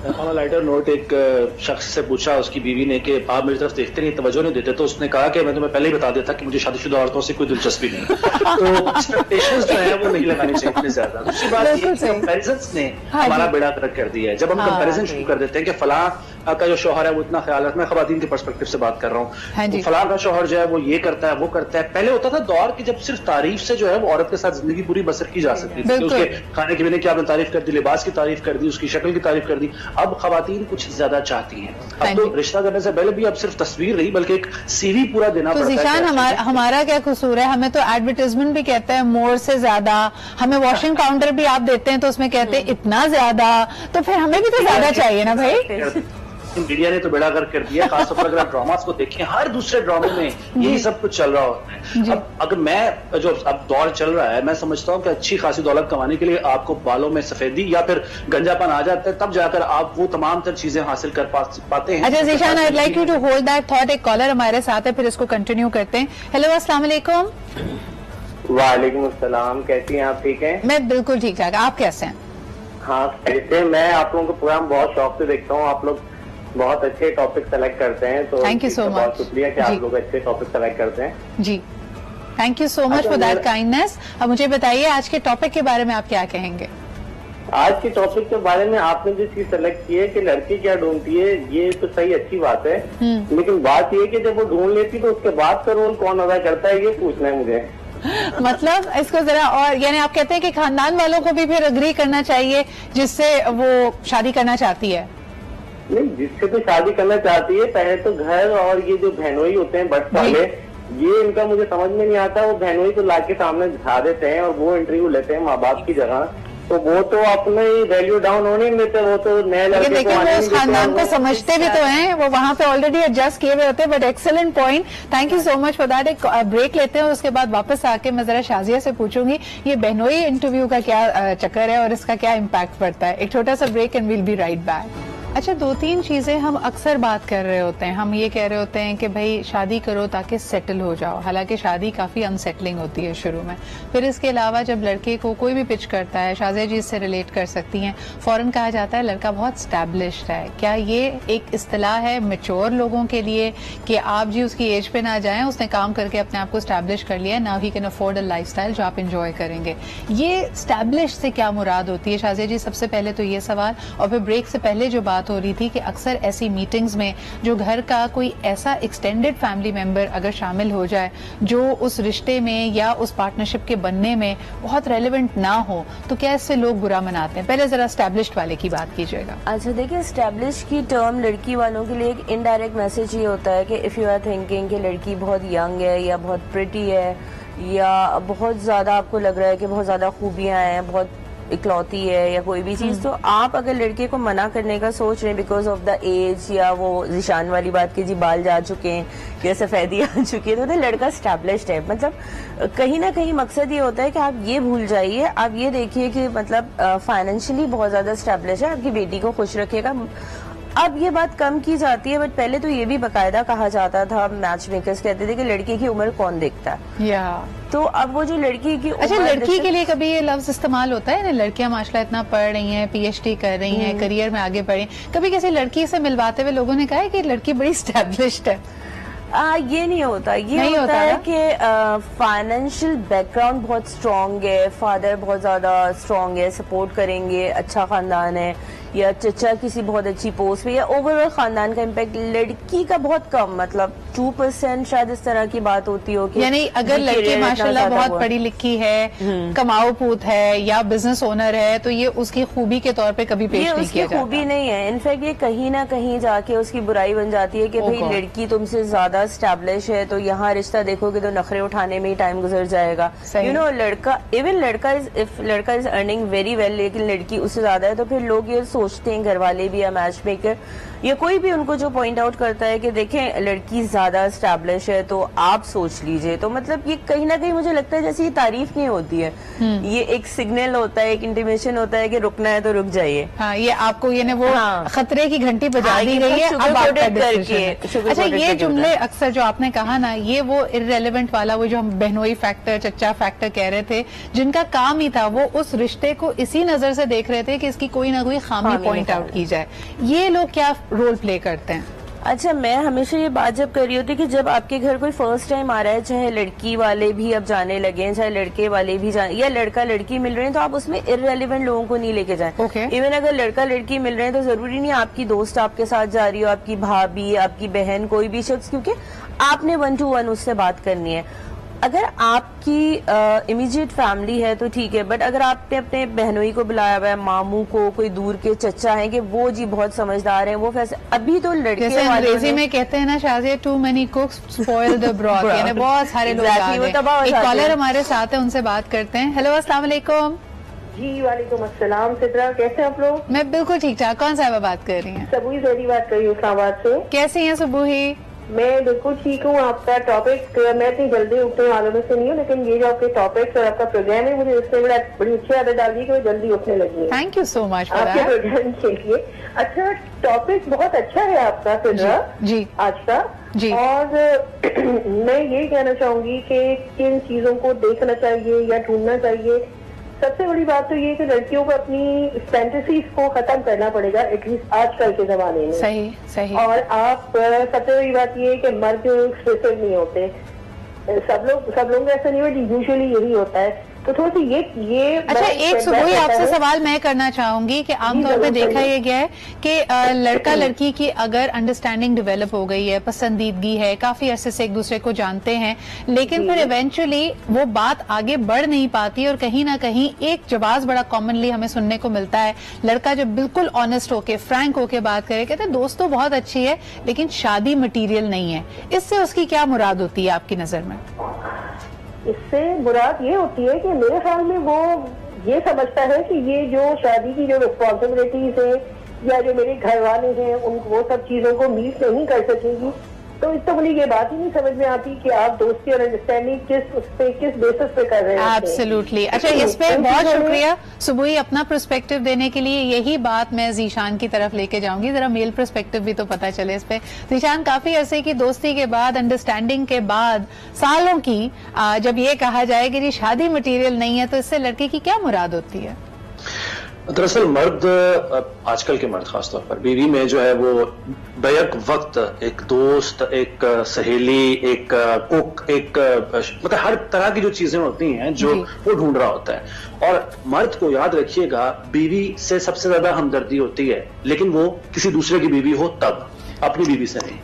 ऑन अ लाइटर नोट, एक शख्स से पूछा उसकी बीवी ने कि आप मेरी तरफ देखते नहीं, तवज्जो नहीं देते, तो उसने कहा कि मैं तुम्हें पहले ही बता देता कि मुझे शादीशुदा औरतों से कोई दिलचस्पी नहीं। तो एक्सपेक्टेशंस जो है वो नहीं लगानी चाहिए इतनी ज्यादा। दूसरी बात ये कंपैरिजंस ने हमारा बेड़ा गर्क कर दिया है। जब हम कंपैरिजन शुरू कर देते हैं कि फलां का जो शौहर है वो इतना ख्याल रखता है, मैं खवातीन के पर्सपेक्टिव से बात कर रहा हूँ, तो फलां का शौहर जो है वो ये करता है वो करता है। पहले होता था दौर की जब सिर्फ तारीफ से जो है वो औरत के साथ जिंदगी पूरी बसर की जा सकती थी, उसके खाने पीने की आपने तारीफ कर दी, लिबास की तारीफ कर दी, उसकी शक्ल की तारीफ कर दी। अब खवातीन कुछ ज्यादा चाहती हैं। अब तो रिश्ता करने से पहले भी अब सिर्फ तस्वीर नहीं बल्कि एक सीवी पूरा देना पड़ता है। जीशान, हमारा क्या कसूर है? हमें तो एडवर्टाइजमेंट भी कहते हैं मोर से ज्यादा, हमें वॉशिंग काउंटर भी आप देते हैं तो उसमें कहते हैं इतना ज्यादा, तो फिर हमें भी तो ज्यादा चाहिए ना भाई। मीडिया ने तो बेड़ा गर्क कर दिया, खासतौर पर अगर आप ड्रामास को देखें, हर दूसरे ड्रामे में यही सब कुछ चल रहा होता है। अब अगर मैं जो अब दौर चल रहा है, मैं समझता हूँ कि अच्छी खासी दौलत कमाने के लिए आपको बालों में सफेदी या फिर गंजापन आ जाता है, तब जाकर आप वो तमाम तर चीजें हासिल कर पाते हैं। अच्छा Zeeshan, I like you to hold that thought. एक कॉलर हमारे साथ है, फिर इसको कंटिन्यू करते हैं। हेलो, अस्सलाम वालेकुम। वालेकुम अस्सलाम, कैसी हैं आप? ठीक है, मैं बिल्कुल ठीक ठाक, आप कैसे हैं? हाँ, कैसे? मैं आप लोगों का प्रोग्राम बहुत शौक से देखता हूँ, आप लोग बहुत अच्छे टॉपिक सेलेक्ट करते हैं, तो थैंक यू सो मच। बहुत शुक्रिया कि आप लोग अच्छे टॉपिक सेलेक्ट करते हैं। जी, thank you so much for that kindness. अब मुझे बताइए आज के टॉपिक के बारे में आप क्या कहेंगे? आज के टॉपिक के बारे में आपने जो चीज सेलेक्ट की है कि लड़की क्या ढूंढती है, ये तो सही अच्छी बात है, लेकिन बात ये कि जब वो ढूंढ लेती तो उसके बाद का रोल कौन अदा करता है, ये पूछना है मुझे। मतलब इसको जरा और, यानी आप कहते हैं कि खानदान वालों को भी फिर अग्री करना चाहिए जिससे वो शादी करना चाहती है? नहीं, जिससे तो शादी करना चाहती है, पहले तो घर और ये जो बहनोई होते हैं बट वाले, ये इनका मुझे समझ में नहीं आता। वो बहनोई तो लाके सामने दिखा देते हैं और वो इंटरव्यू लेते हैं माँ बाप की जगह, तो वो तो अपने वैल्यू डाउन होने नहीं देते, वो तो नए लड़के को आने नहीं देते। खानदान को समझते भी तो हैं, वो वहां पे ऑलरेडी एडजस्ट किए हुए होते हैं। But excellent point, thank you so much for that. एक ब्रेक लेते हैं और उसके बाद वापस आके मैं जरा शाजिया से पूछूंगी ये बहनोई इंटरव्यू का क्या चक्कर है और इसका क्या इम्पैक्ट पड़ता है। एक छोटा सा break and will be right back. अच्छा, दो तीन चीजें हम अक्सर बात कर रहे होते हैं। हम ये कह रहे होते हैं कि भाई शादी करो ताकि सेटल हो जाओ, हालांकि शादी काफी अनसेटलिंग होती है शुरू में। फिर इसके अलावा जब लड़के को कोई भी पिच करता है, शाजिया जी इससे रिलेट कर सकती हैं, फौरन कहा जाता है लड़का बहुत स्टैब्लिश्ड है। क्या ये एक इस्तिलाह है मैच्योर लोगों के लिए कि आप जी उसकी एज पे ना जाएं, उसने काम करके अपने आप को स्टैब्लिश कर लिया, now he can afford a lifestyle जो आप इंजॉय करेंगे? ये स्टैब्लिश से क्या मुराद होती है शाजिया जी? सबसे पहले तो ये सवाल, और फिर ब्रेक से पहले जो बात बात हो रही थी कि अक्सर ऐसी मीटिंग्स में जो घर का कोई ऐसा एक्सटेंडेड फैमिली मेंबर अगर शामिल हो जाए जो उस रिश्ते में या उस पार्टनरशिप के बनने में बहुत रेलिवेंट ना हो, तो क्या इससे लोग बुरा मनाते हैं? पहले जरा एस्टैब्लिश्ड वाले की बात कीजिएगा। अच्छा देखिए, एस्टैब्लिश की टर्म लड़की वालों के लिए एक इनडायरेक्ट मैसेज ये होता है कि इफ यू आर थिंकिंग कि लड़की बहुत यंग है या बहुत प्रिटी है या बहुत ज्यादा आपको लग रहा है कि बहुत ज्यादा खूबियां हैं, बहुत इकलौती है या कोई भी चीज, तो आप अगर लड़के को मना करने का सोच रहे हैं बिकॉज ऑफ द एज या वो जिशान वाली बात की जी बाल जा चुके हैं या सफेदी आ चुकी है, तो लड़का स्टैब्लिश्ड है। मतलब कहीं ना कहीं मकसद ये होता है कि आप ये भूल जाइए, आप ये देखिए कि मतलब फाइनेंशियली बहुत ज्यादा स्टैब्लिश है, आपकी बेटी को खुश रखिएगा। अब ये बात कम की जाती है, बट पहले तो ये भी बकायदा कहा जाता था, मैच मेकर्स कहते थे कि लड़के की उम्र कौन देखता है। तो अब वो जो लड़की की अच्छा, लड़की के लिए कभी ये लफ्ज इस्तेमाल होता है ना, लड़कियां माशाल्लाह इतना पढ़ रही हैं, पीएचडी कर रही हैं, करियर में आगे बढ़ी, कभी किसी लड़की से मिलवाते हुए लोगों ने कहा है कि लड़की बड़ी स्टैब्लिश्ड है? ये नहीं होता। ये होता है कि फाइनेंशियल बैकग्राउंड बहुत स्ट्रांग है, फादर बहुत ज्यादा स्ट्रांग है, सपोर्ट करेंगे, अच्छा खानदान है, या चचा किसी बहुत अच्छी पोस्ट पे, या ओवरऑल खानदान का इम्पैक्ट। लड़की का बहुत कम, मतलब 2% शायद इस तरह की बात होती हो कि यानी अगर लड़की माशाल्लाह बहुत पढ़ी लिखी है, कमाऊ पूत है या बिजनेस ओनर है, तो ये उसकी खूबी के तौर पे कभी पेश नहीं किया जाता। खूबी नहीं है, इनफैक्ट ये कहीं ना कहीं जाके उसकी बुराई बन जाती है कि भाई लड़की तुमसे ज्यादा स्टैब्लिश है, तो यहाँ रिश्ता देखोगे तो नखरे उठाने में ही टाइम गुजर जाएगा। यू नो, लड़का इवन लड़का इज अर्निंग वेरी वेल, लेकिन लड़की उससे ज्यादा है, तो फिर लोग ये सोचते हैं, घर वाले भी या मैच मेकर या कोई भी उनको जो पॉइंट आउट करता है कि देखें लड़की ज्यादा स्टैब्लिश है तो आप सोच लीजिए। तो मतलब ये कहीं ना कहीं मुझे लगता है जैसे ये तारीफ नहीं होती है, ये एक सिग्नल होता है, एक इंटीमेशन होता है कि रुकना है तो रुक जाइए। हाँ, ये आपको ये वो खतरे की घंटी बजा दी गई है, अब आपका डिसीजन है। अच्छा, ये जुमले अक्सर जो आपने कहा ना, ये वो इररेलेवेंट वाला, वो जो हम बहनोई फैक्टर, चच्चा फैक्टर कह रहे थे, जिनका काम ही था वो उस रिश्ते को इसी नजर से देख रहे थे कि इसकी कोई ना कोई खामी पॉइंट आउट की जाए। ये लोग क्या रोल प्ले करते हैं? अच्छा, मैं हमेशा ये बात जब कर रही होती कि जब आपके घर कोई फर्स्ट टाइम आ रहा है, चाहे लड़की वाले भी अब जाने लगे हैं, चाहे लड़के वाले भी जाने, या लड़का लड़की मिल रहे हैं, तो आप उसमें इररेलेवेंट लोगों को नहीं लेके जाएं। इवन अगर लड़का लड़की मिल रहे हैं तो जरूरी नहीं आपकी दोस्त आपके साथ जा रही हो, आपकी भाभी, आपकी बहन, कोई भी शख्स, क्योंकि आपने 1 to 1 उससे बात करनी है। अगर आपकी इमीडिएट फैमिली है तो ठीक है, बट अगर आपने अपने बहनोई को बुलाया हुआ है, मामू को, कोई दूर के चचा है कि वो जी बहुत समझदार हैं, वो फैसले अभी तो लड़के जैसे अंग्रेजी में कहते हैं ना Shazia, too many cooks spoil the broth, यानी बहुत सारे लोग आ गए। एक कॉलर हमारे साथ है, उनसे बात करते हैं। हेलो, अस्सलाम वालेकुम। जी वालेकुम अस्सलाम। सिद्रा, कैसे आप लोग? मैं बिल्कुल ठीक ठाक। कौन साहबा बात कर रही हैं? सबूही जोड़ी बात कर रही हूँ इस्लामाबाद से। कैसी हैं सबूही? मैं बिल्कुल ठीक हूँ। आपका टॉपिक, मैं इतनी जल्दी उठने वालों में से नहीं हूँ, लेकिन ये जो आपके टॉपिक्स और आपका प्रोग्राम है, मुझे उसमें बड़ी अच्छी आदत डाल दी कि मैं जल्दी उठने लगी। थैंक यू सो मच आपके प्रोग्राम के लिए। अच्छा, टॉपिक बहुत अच्छा है आपका सिद्रा जी आज का जी। और मैं ये कहना चाहूंगी कि किन चीजों को देखना चाहिए या ढूंढना चाहिए। सबसे बड़ी बात तो ये कि लड़कियों को अपनी फैंटेसीज को खत्म करना पड़ेगा, एटलीस्ट आजकल के जमाने में। सही। और आप सबसे बड़ी बात ये है कि मर्द एक्सप्रेसिव नहीं होते, सब लोग ऐसा नहीं होती, यूजुअली यही होता है। तो थोड़ी सी ये अच्छा, एक सुबह आपसे सवाल मैं करना चाहूंगी कि आमतौर पे देखा यह गया है कि लड़का लड़की की अगर अंडरस्टैंडिंग डेवलप हो गई है, पसंदीदगी है, काफी अरसे से एक दूसरे को जानते हैं, लेकिन फिर इवेंचुअली वो बात आगे बढ़ नहीं पाती, और कहीं ना कहीं एक जवाब बड़ा कॉमनली हमें सुनने को मिलता है, लड़का जब बिल्कुल ऑनेस्ट होके, फ्रैंक होके बात करे, कहते हैं दोस्त तो बहुत अच्छी है लेकिन शादी मटीरियल नहीं है। इससे उसकी क्या मुराद होती है आपकी नजर में? इससे मुराद ये होती है कि मेरे ख्याल में वो ये समझता है कि ये जो शादी की जो रिस्पॉन्सिबिलिटीज है या जो मेरे घर वाले हैं, उनको वो सब चीजों को मीट नहीं कर सकेगी। तो इस तो मुझे ये बात ही नहीं समझ में आती कि आप दोस्ती और अंडरस्टैंडिंग किस बेसिस पे कर रहे हैं। एब्सोल्युटली। अच्छा, इस पे बहुत शुक्रिया सुबह अपना पर्सपेक्टिव देने के लिए। यही बात मैं जीशान की तरफ लेके जाऊंगी, जरा मेल पर्सपेक्टिव भी तो पता चले इस पे। जीशान, काफी अरसे की दोस्ती के बाद, अंडरस्टैंडिंग के बाद, सालों की, जब ये कहा जाए कि जी शादी मटीरियल नहीं है, तो इससे लड़के की क्या मुराद होती है? दरअसल मर्द, आजकल के मर्द खासतौर पर बीवी में जो है वो बैक वक्त एक दोस्त, एक सहेली, एक कुक, एक मतलब हर तरह की जो चीजें होती हैं जो वो ढूंढ रहा होता है। और मर्द को याद रखिएगा, बीवी से सबसे ज्यादा हमदर्दी होती है, लेकिन वो किसी दूसरे की बीवी हो तब, अपनी बीवी से नहीं।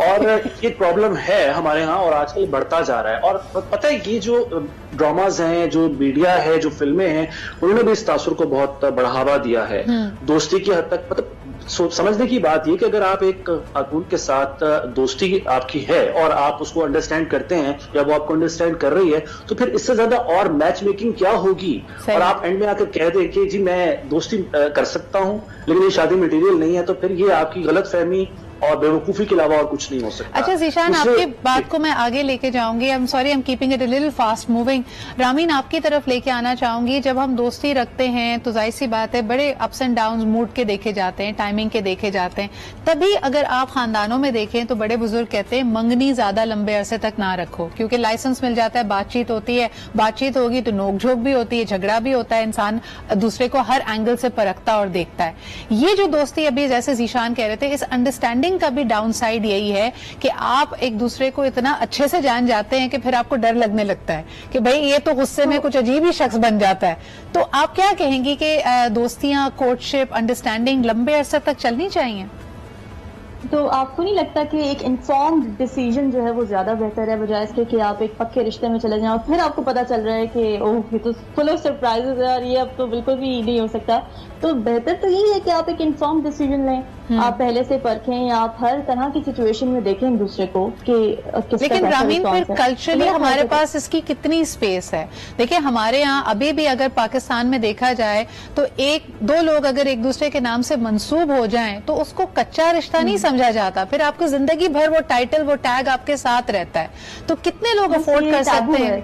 और ये प्रॉब्लम है हमारे यहाँ और आजकल बढ़ता जा रहा है। और पता है ये जो ड्रामाज हैं, जो मीडिया है, जो फिल्में हैं, उन्होंने भी इस तासुर को बहुत बढ़ावा दिया है। दोस्ती की हद तक मतलब समझने की बात ये कि अगर आप एक खातून के साथ दोस्ती आपकी है और आप उसको अंडरस्टैंड करते हैं या वो आपको अंडरस्टैंड कर रही है, तो फिर इससे ज्यादा और मैच मेकिंग क्या होगी। और आप एंड में आकर कह दें कि जी मैं दोस्ती कर सकता हूं लेकिन ये शादी मटेरियल नहीं है, तो फिर ये आपकी गलतफहमी और बेवकूफी के अलावा और कुछ नहीं हो सकता। अच्छा ज़ीशान, आपकी बात को मैं आगे लेके जाऊंगी। I am sorry, I am keeping it a little fast moving. Ramin, आपकी तरफ लेके आना चाहूंगी। जब हम दोस्ती रखते हैं तो जाहिर सी बात है बड़े अप्स एंड डाउन मूड के देखे जाते हैं, टाइमिंग के देखे जाते हैं। तभी अगर आप खानदानों में देखें तो बड़े बुजुर्ग कहते हैं मंगनी ज्यादा लंबे अरसे तक ना रखो, क्योंकि लाइसेंस मिल जाता है, बातचीत होती है, बातचीत होगी तो नोकझोंक भी होती है, झगड़ा भी होता है, इंसान दूसरे को हर एंगल से परखता और देखता है। ये जो दोस्ती अभी जैसे ज़ीशान कह रहे थे, इस अंडरस्टैंडिंग का भी डाउन साइड यही है कि आप एक दूसरे को इतना अच्छे से जान जाते हैं कि फिर आपको डर लगने लगता है कि भाई ये तो गुस्से में कुछ अजीब ही शख्स बन जाता है। तो आप क्या कहेंगी कि दोस्तियां, कोर्टशिप, अंडरस्टैंडिंग लंबे अरसे तक चलनी चाहिए? तो आपको नहीं लगता कि एक इन्फॉर्म्ड डिसीजन जो है वो ज्यादा बेहतर है, बजाय इसके कि आप एक पक्के रिश्ते में चले जाएं और फिर आपको पता चल रहा है कि ओह ये तो फुल ऑफ सरप्राइजेस है और ये अब तो बिल्कुल भी नहीं हो सकता। तो बेहतर तो यही है कि आप एक इन्फॉर्म्ड डिसीजन लें, आप पहले से परखें या आप हर तरह की सिचुएशन में देखें एक दूसरे को कि किस। लेकिन रामीन, फिर कल्चरली हमारे पास इसकी कितनी स्पेस है? देखिए हमारे यहाँ अभी भी अगर पाकिस्तान में देखा जाए तो एक दो लोग अगर एक दूसरे के नाम से मंसूब हो जाएं तो उसको कच्चा रिश्ता नहीं समझा जाता, फिर आपको जिंदगी भर वो टाइटल, वो टैग आपके साथ रहता है। तो कितने लोग अफोर्ड कर सकते हैं?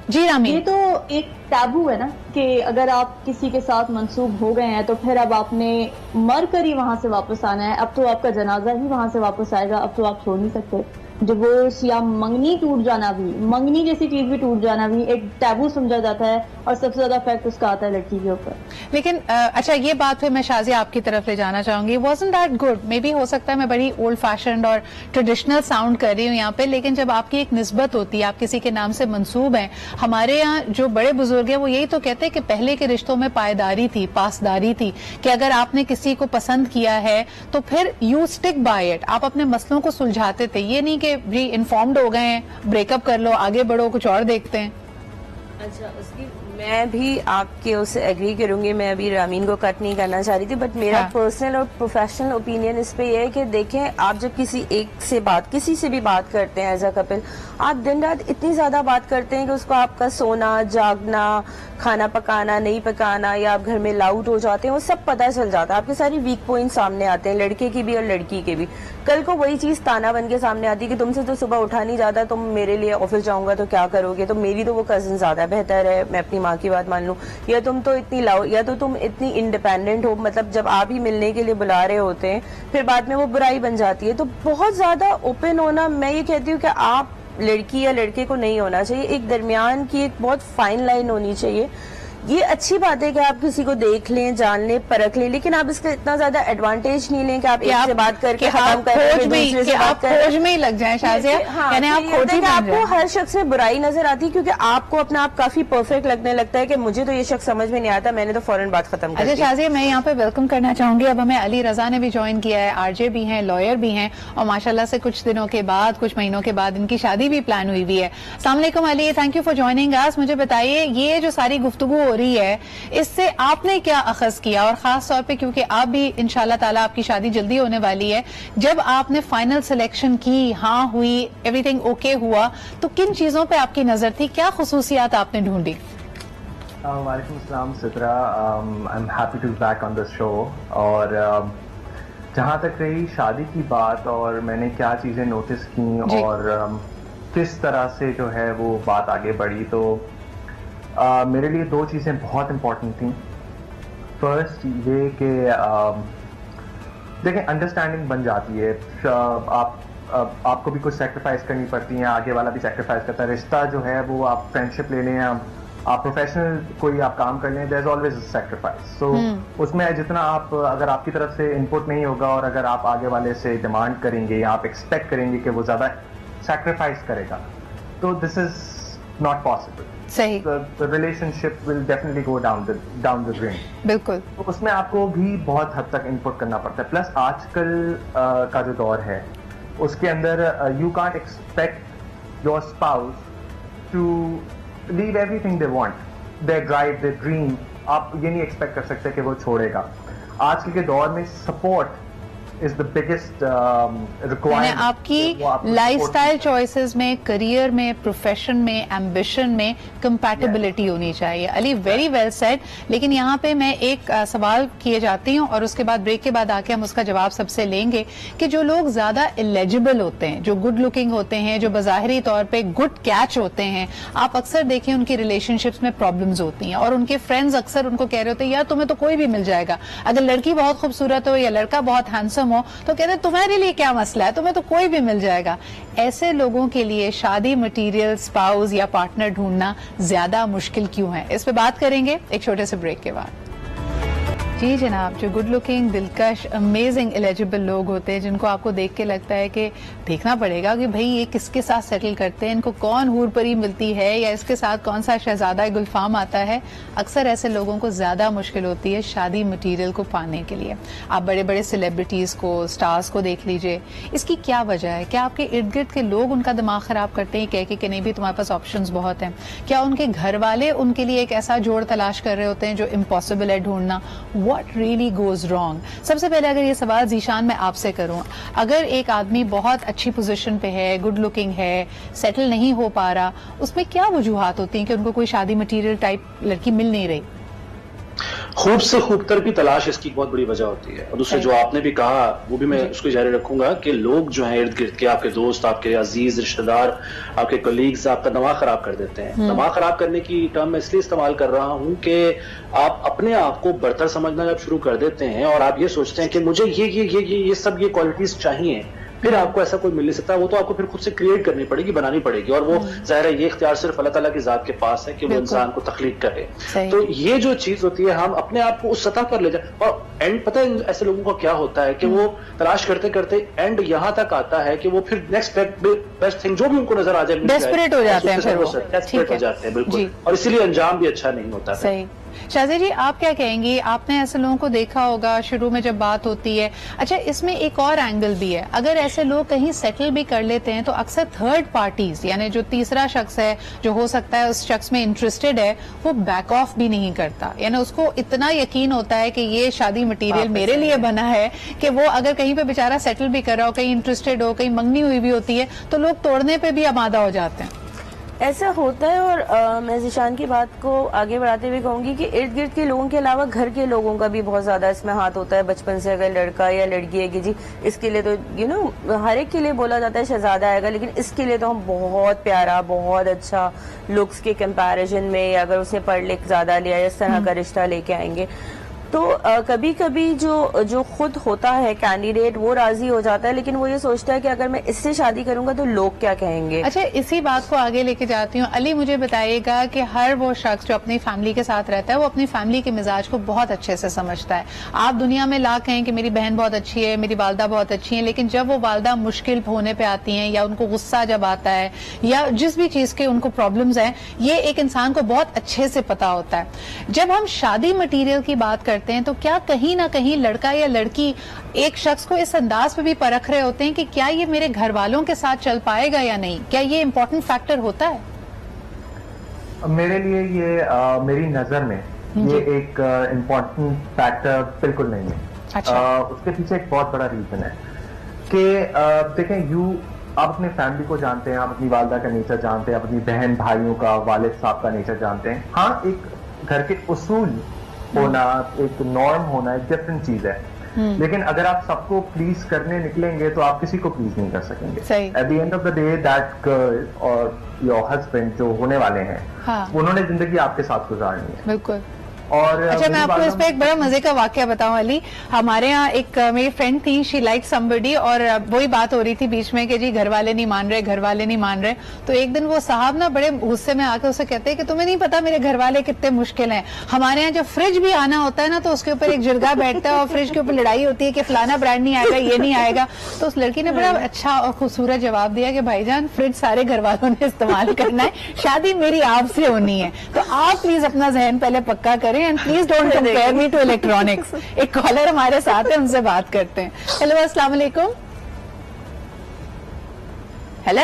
जी रामीन, ये तो एक टैबू है ना कि अगर आप किसी के साथ मंसूब हो गए हैं तो फिर अब आपने मर कर ही वहां से वापस आना है, अब तो आपका जनाजा ही वहां से वापस आएगा, अब तो आप छोड़ नहीं सकते। डिवोर्स या मंगनी टूट जाना भी, मंगनी जैसी चीज भी टूट जाना भी एक टैबू समझा जाता है और सबसे ज्यादा इफेक्ट उसका आता है लड़की के ऊपर। लेकिन अच्छा ये बात फिर मैं शाजिया आपकी तरफ ले जाना चाहूंगी। wasn't that good? May be हो सकता है मैं बड़ी ओल्ड फैशन्ड और ट्रेडिशनल साउंड कर रही हूँ यहाँ पे, लेकिन जब आपकी एक निस्बत होती है, आप किसी के नाम से मंसूब हैं, हमारे यहाँ जो बड़े बुजुर्ग हैं वो यही तो कहते हैं कि पहले के रिश्तों में पायदारी थी, पासदारी थी, कि अगर आपने किसी को पसंद किया है तो फिर यू स्टिक बाय इट, आप अपने मसलों को सुलझाते थे। ये नहीं कि भी इन्फॉर्म्ड हो गए हैं, ब्रेकअप कर लो, आगे बढ़ो, कुछ और देखते हैं। अच्छा, उसकी मैं भी आपके उससे एग्री करूंगी, मैं अभी रामीन को कट नहीं करना चाह रही थी, बट मेरा पर्सनल और प्रोफेशनल ओपिनियन इस पे ये है कि देखें, आप जब किसी एक से बात, किसी से भी बात करते हैं एज अ कपल, आप दिन रात इतनी ज्यादा बात करते हैं कि उसको आपका सोना, जागना, खाना पकाना, नहीं पकाना, या आप घर में लाउड हो जाते हैं, वो सब पता चल जाता है, आपके सारी वीक पॉइंट सामने आते हैं, लड़के की भी और लड़की के भी। कल को वही चीज ताना बन के सामने आती है कि तुमसे तो सुबह उठा नहीं जाता, तुम मेरे लिए ऑफिस जाऊंगा तो क्या करोगे, तो मेरी तो वो कजिन ज्यादा बेहतर है, मैं अपनी माँ की बात मान लूं, या तुम तो इतनी लाउड, या तो तुम इतनी इंडिपेंडेंट हो। मतलब जब आप ही मिलने के लिए बुला रहे होते हैं फिर बाद में वो बुराई बन जाती है। तो बहुत ज्यादा ओपन होना, मैं ये कहती हूँ कि आप लड़की या लड़के को नहीं होना चाहिए, एक दरमियान की एक बहुत फाइन लाइन होनी चाहिए। ये अच्छी बात है कि आप किसी को देख लें, जान लें, परख लें, लेकिन आप इसका इतना ज्यादा एडवांटेज नहीं लें कि आप एक से बात करके खत्म करें, दूसरे से बात करें, खोज में ही लग जाएं शाजिया। यानी आप खोजी में आपको हर शख्स में बुराई नजर आती है क्योंकि आपको अपना आप काफी परफेक्ट लगने लगता है कि मुझे तो ये शख्स समझ में नहीं आता, मैंने तो फौरन बात खत्म कर दी। अच्छा शाजिया, मैं यहाँ पे वेलकम करना चाहूंगी, अब हमें अली रजा ने भी ज्वाइन किया है, आरजे भी हैं, लॉयर भी हैं, और माशाल्लाह से कुछ दिनों के बाद, कुछ महीनों के बाद इनकी शादी भी प्लान हुई हुई है। अस्सलाम वालेकुम Ali, thank you for joining us. मुझे बताइए, ये जो सारी गुफ्तगू हो रही है इससे आपने क्या अखज़ किया, और खास तौर पे क्योंकि आप भी इंशाल्लाह ताला आपकी शादी जल्दी होने वाली है, जब आपने फाइनल सिलेक्शन की, हाँ हुई, एवरीथिंग ओके हुआ, तो किन चीजों पे आपकी नजर थी, क्या खुसूसियात आपने ढूंढी? वालेकुम अस्सलाम Sidra, I am happy to be back on this show. और जहाँ तक रही शादी की बात और मैंने क्या चीज़ें नोटिस की और किस तरह से जो है वो बात आगे बढ़ी, तो मेरे लिए दो चीज़ें बहुत इम्पोर्टेंट थी। फर्स्ट ये कि देखें, अंडरस्टैंडिंग बन जाती है, आपको भी कुछ सेक्रीफाइस करनी पड़ती है, आगे वाला भी सेक्रीफाइस करता है। रिश्ता जो है वो आप फ्रेंडशिप ले लें या आप प्रोफेशनल कोई आप काम कर लें, देयर इज ऑलवेज सैक्रिफाइस। सो उसमें जितना आप, अगर आपकी तरफ से इनपुट नहीं होगा और अगर आप आगे वाले से डिमांड करेंगे या आप एक्सपेक्ट करेंगे कि वो ज्यादा सैक्रिफाइस करेगा, तो दिस इज नॉट पॉसिबल। सही, the relationship will definitely go down the drain। बिल्कुल। तो उसमें आपको भी बहुत हद तक इनपुट करना पड़ता है। प्लस आजकल का जो दौर है उसके अंदर you can't expect your spouse to leave everything they want, their drive, their dream। आप ये नहीं एक्सपेक्ट कर सकते कि वो छोड़ेगा। आजकल के दौर में support is the biggest requirement। आपकी लाइफस्टाइल चॉइसेस में, करियर में, प्रोफेशन में, एम्बिशन में कंपैटिबिलिटी होनी चाहिए। Ali, very well said. लेकिन यहाँ पे मैं एक सवाल किए जाती हूँ और उसके बाद ब्रेक के बाद आके हम उसका जवाब सबसे लेंगे कि जो लोग ज्यादा एलिजिबल होते हैं, जो गुड लुकिंग होते हैं, जो बज़ाहिरी तौर पे गुड कैच होते हैं, आप अक्सर देखें उनकी रिलेशनशिप्स में प्रॉब्लम्स होती हैं और उनके फ्रेंड्स अक्सर उनको कह रहे होते हैं यार तुम्हें तो कोई भी मिल जाएगा। अगर लड़की बहुत खूबसूरत हो या लड़का बहुत हैंडसम हो तो कहते तुम्हारे लिए क्या मसला है, तुम्हें तो कोई भी मिल जाएगा। ऐसे लोगों के लिए शादी मटेरियल, स्पाउस या पार्टनर ढूंढना ज्यादा मुश्किल क्यों है, इस पे बात करेंगे एक छोटे से ब्रेक के बाद। जी जनाब, जो गुड लुकिंग, दिलकश, अमेजिंग एलिजिबल लोग होते हैं जिनको आपको देख के लगता है कि देखना पड़ेगा कि भाई ये किसके साथ सेटल करते हैं, इनको कौन हूर परी मिलती है या इसके साथ कौन सा शहजादा गुलफाम आता है, अक्सर ऐसे लोगों को ज्यादा मुश्किल होती है शादी मटीरियल को पाने के लिए। आप बड़े बड़े सेलिब्रिटीज को, स्टार्स को देख लीजिए, इसकी क्या वजह है? क्या आपके इर्द गिर्द के लोग उनका दिमाग खराब करते हैं कह के नहीं भी तुम्हारे पास ऑप्शंस बहुत हैं? क्या उनके घर वाले उनके लिए एक ऐसा जोड़ तलाश कर रहे होते हैं जो इम्पॉसिबल है ढूंढना? What really goes wrong? सबसे पहले अगर ये सवाल जीशान मैं आपसे करूं, अगर एक आदमी बहुत अच्छी पोजीशन पे है, गुड लुकिंग है, सेटल नहीं हो पा रहा, उसमें क्या वजूहात होती हैं कि उनको कोई शादी मटेरियल टाइप लड़की मिल नहीं रही? खूब से खूबतर की तलाश इसकी बहुत बड़ी वजह होती है। और दूसरे जो आपने भी कहा वो भी मैं उसको जारी रखूंगा कि लोग जो हैं इर्द गिर्द के, आपके दोस्त, आपके अजीज रिश्तेदार, आपके कलीग्स आपका दिमाग खराब कर देते हैं। दिमाग खराब करने की टर्म मैं इसलिए इस्तेमाल कर रहा हूं कि आप अपने आप को बर्तर समझना जब शुरू कर देते हैं और आप ये सोचते हैं कि मुझे ये सब ये क्वालिटीज चाहिए, फिर आपको ऐसा कोई मिल नहीं सकता। वो तो आपको फिर खुद से क्रिएट करनी पड़ेगी, बनानी पड़ेगी। और वो जाहिर है ये इख्तियार सिर्फ अल्लाह ताला की जात के पास है कि वो इंसान को तख्लीक करे। तो ये जो चीज होती है हम अपने आप को उस सतह पर ले जाए। और एंड पता है ऐसे लोगों का क्या होता है कि वो तलाश करते करते एंड यहां तक आता है कि वो फिर नेक्स्ट बेस्ट थिंग जो भी उनको नजर आ जाए, डेस्परेट हो जाते हैं, डेस्परेट हो जाते हैं बिल्कुल। और इसीलिए अंजाम भी अच्छा नहीं होता। सही। शाज़िया जी, आप क्या कहेंगी? आपने ऐसे लोगों को देखा होगा शुरू में जब बात होती है। अच्छा, इसमें एक और एंगल भी है, अगर ऐसे लोग कहीं सेटल भी कर लेते हैं तो अक्सर थर्ड पार्टीज यानी जो तीसरा शख्स है जो हो सकता है उस शख्स में इंटरेस्टेड है, वो बैक ऑफ भी नहीं करता। यानी उसको इतना यकीन होता है कि ये शादी मटीरियल मेरे लिए बना है कि वो अगर कहीं पे बेचारा सेटल भी कर रहा हो, कहीं इंटरेस्टेड हो, कहीं मंगनी हुई भी होती है तो लोग तोड़ने पे भी आमादा हो जाते हैं। ऐसा होता है। और मैं जीशान की बात को आगे बढ़ाते हुए कहूंगी कि इर्द गिर्द के लोगों के अलावा घर के लोगों का भी बहुत ज्यादा इसमें हाथ होता है। बचपन से अगर लड़का या लड़की है कि जी इसके लिए तो हर एक के लिए बोला जाता है शहजादा आएगा, लेकिन इसके लिए तो हम बहुत प्यारा, बहुत अच्छा लुक्स के कंपैरिजन में, या अगर उसने पढ़ लिख ज्यादा लिया इस तरह का रिश्ता लेके आएंगे। तो कभी कभी जो खुद होता है कैंडिडेट वो राजी हो जाता है, लेकिन वो ये सोचता है कि अगर मैं इससे शादी करूंगा तो लोग क्या कहेंगे। अच्छा, इसी बात को आगे लेके जाती हूँ। अली, मुझे बताइएगा कि हर वो शख्स जो अपनी फैमिली के साथ रहता है वो अपनी फैमिली के मिजाज को बहुत अच्छे से समझता है। आप दुनिया में ला कहें कि मेरी बहन बहुत अच्छी है, मेरी वालदा बहुत अच्छी है, लेकिन जब वो वालदा मुश्किल होने पे आती हैं या उनको गुस्सा जब आता है या जिस भी चीज के उनको प्रॉब्लम्स हैं, ये एक इंसान को बहुत अच्छे से पता होता है। जब हम शादी मटीरियल की बात करते हैं तो क्या कहीं ना कहीं लड़का या लड़की एक शख्स को इस अंदाज पे भी परख रहे होते हैं कि क्या ये मेरे घर वालों के साथ चल पाएगा या नहीं? क्या ये इंपॉर्टेंट फैक्टर होता है? मेरे लिए ये मेरी नजर में ये एक इम्पोर्टेंट फैक्टर बिल्कुल नहीं है। अच्छा। उसके पीछे एक बहुत बड़ा रीजन है कि देखें, आप अपने फैमिली को जानते हैं, आप अपनी वालदा का नेचर जानते हैं, अपनी बहन भाइयों का, वालिद साहब का नेचर जानते हैं। हाँ, एक घर के उसूल होना, एक नॉर्म होना एक डिफरेंट चीज है। लेकिन अगर आप सबको प्लीज करने निकलेंगे तो आप किसी को प्लीज नहीं कर सकेंगे। At the end of the day that girl और योर हस्बैंड जो होने वाले हैं, हाँ, उन्होंने जिंदगी आपके साथ गुजारनी है। बिल्कुल। और अच्छा, मैं आपको इस पे एक बड़ा मजे का वाकया बताऊं अली। हमारे यहाँ एक मेरी फ्रेंड थी, शी लाइक समबडी, और वही बात हो रही थी बीच में कि जी घर वाले नहीं मान रहे, घर वाले नहीं मान रहे। तो एक दिन वो साहब ना बड़े गुस्से में आके उसे कहते हैं कि तुम्हें नहीं पता मेरे घर वाले कितने मुश्किल हैं। हमारे यहाँ जब फ्रिज भी आना होता है ना, तो उसके ऊपर एक जिरगा बैठता है और फ्रिज के ऊपर लड़ाई होती है कि फलाना ब्रांड नहीं आएगा, ये नहीं आएगा। तो उस लड़की ने बड़ा अच्छा और खूबसूरत जवाब दिया कि भाईजान, फ्रिज सारे घर वालों ने इस्तेमाल करना है, शादी मेरी आपसे होनी है। तो आप प्लीज अपना जहन पहले पक्का करें and please don't compare me to electronics. एक कॉलर हमारे साथ है, उनसे बात करते हैं। हेलो, अस्सलाम वालेकुम। हेलो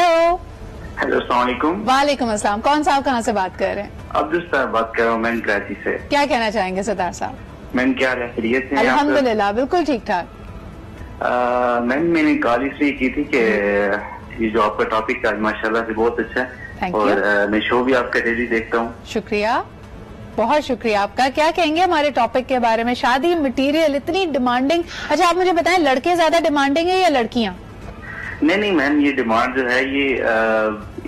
अस्सलाम वालेकुम। वालेकुम अस्सलाम। कौन साहब कहाँ से बात कर रहे हैं? अब्दुल साहब बात कर रहा हूँ, मैं कराची से। क्या कहना चाहेंगे सरदार साहब? मैम क्या खैरियत है? अल्हम्दुलिल्लाह बिल्कुल ठीक ठाक। मैम मैंने कॉल इसलिए की थी कि ये जो आपका टॉपिक आज माशाल्लाह से बहुत अच्छा है, और मैं शो भी आपका डेली देखता हूँ। शुक्रिया, बहुत शुक्रिया आपका। क्या कहेंगे हमारे टॉपिक के बारे में? शादी मटेरियल इतनी डिमांडिंग। अच्छा, आप मुझे बताएं, लड़के ज्यादा डिमांडिंग है या लड़कियां? नहीं मैम, ये डिमांड जो है ये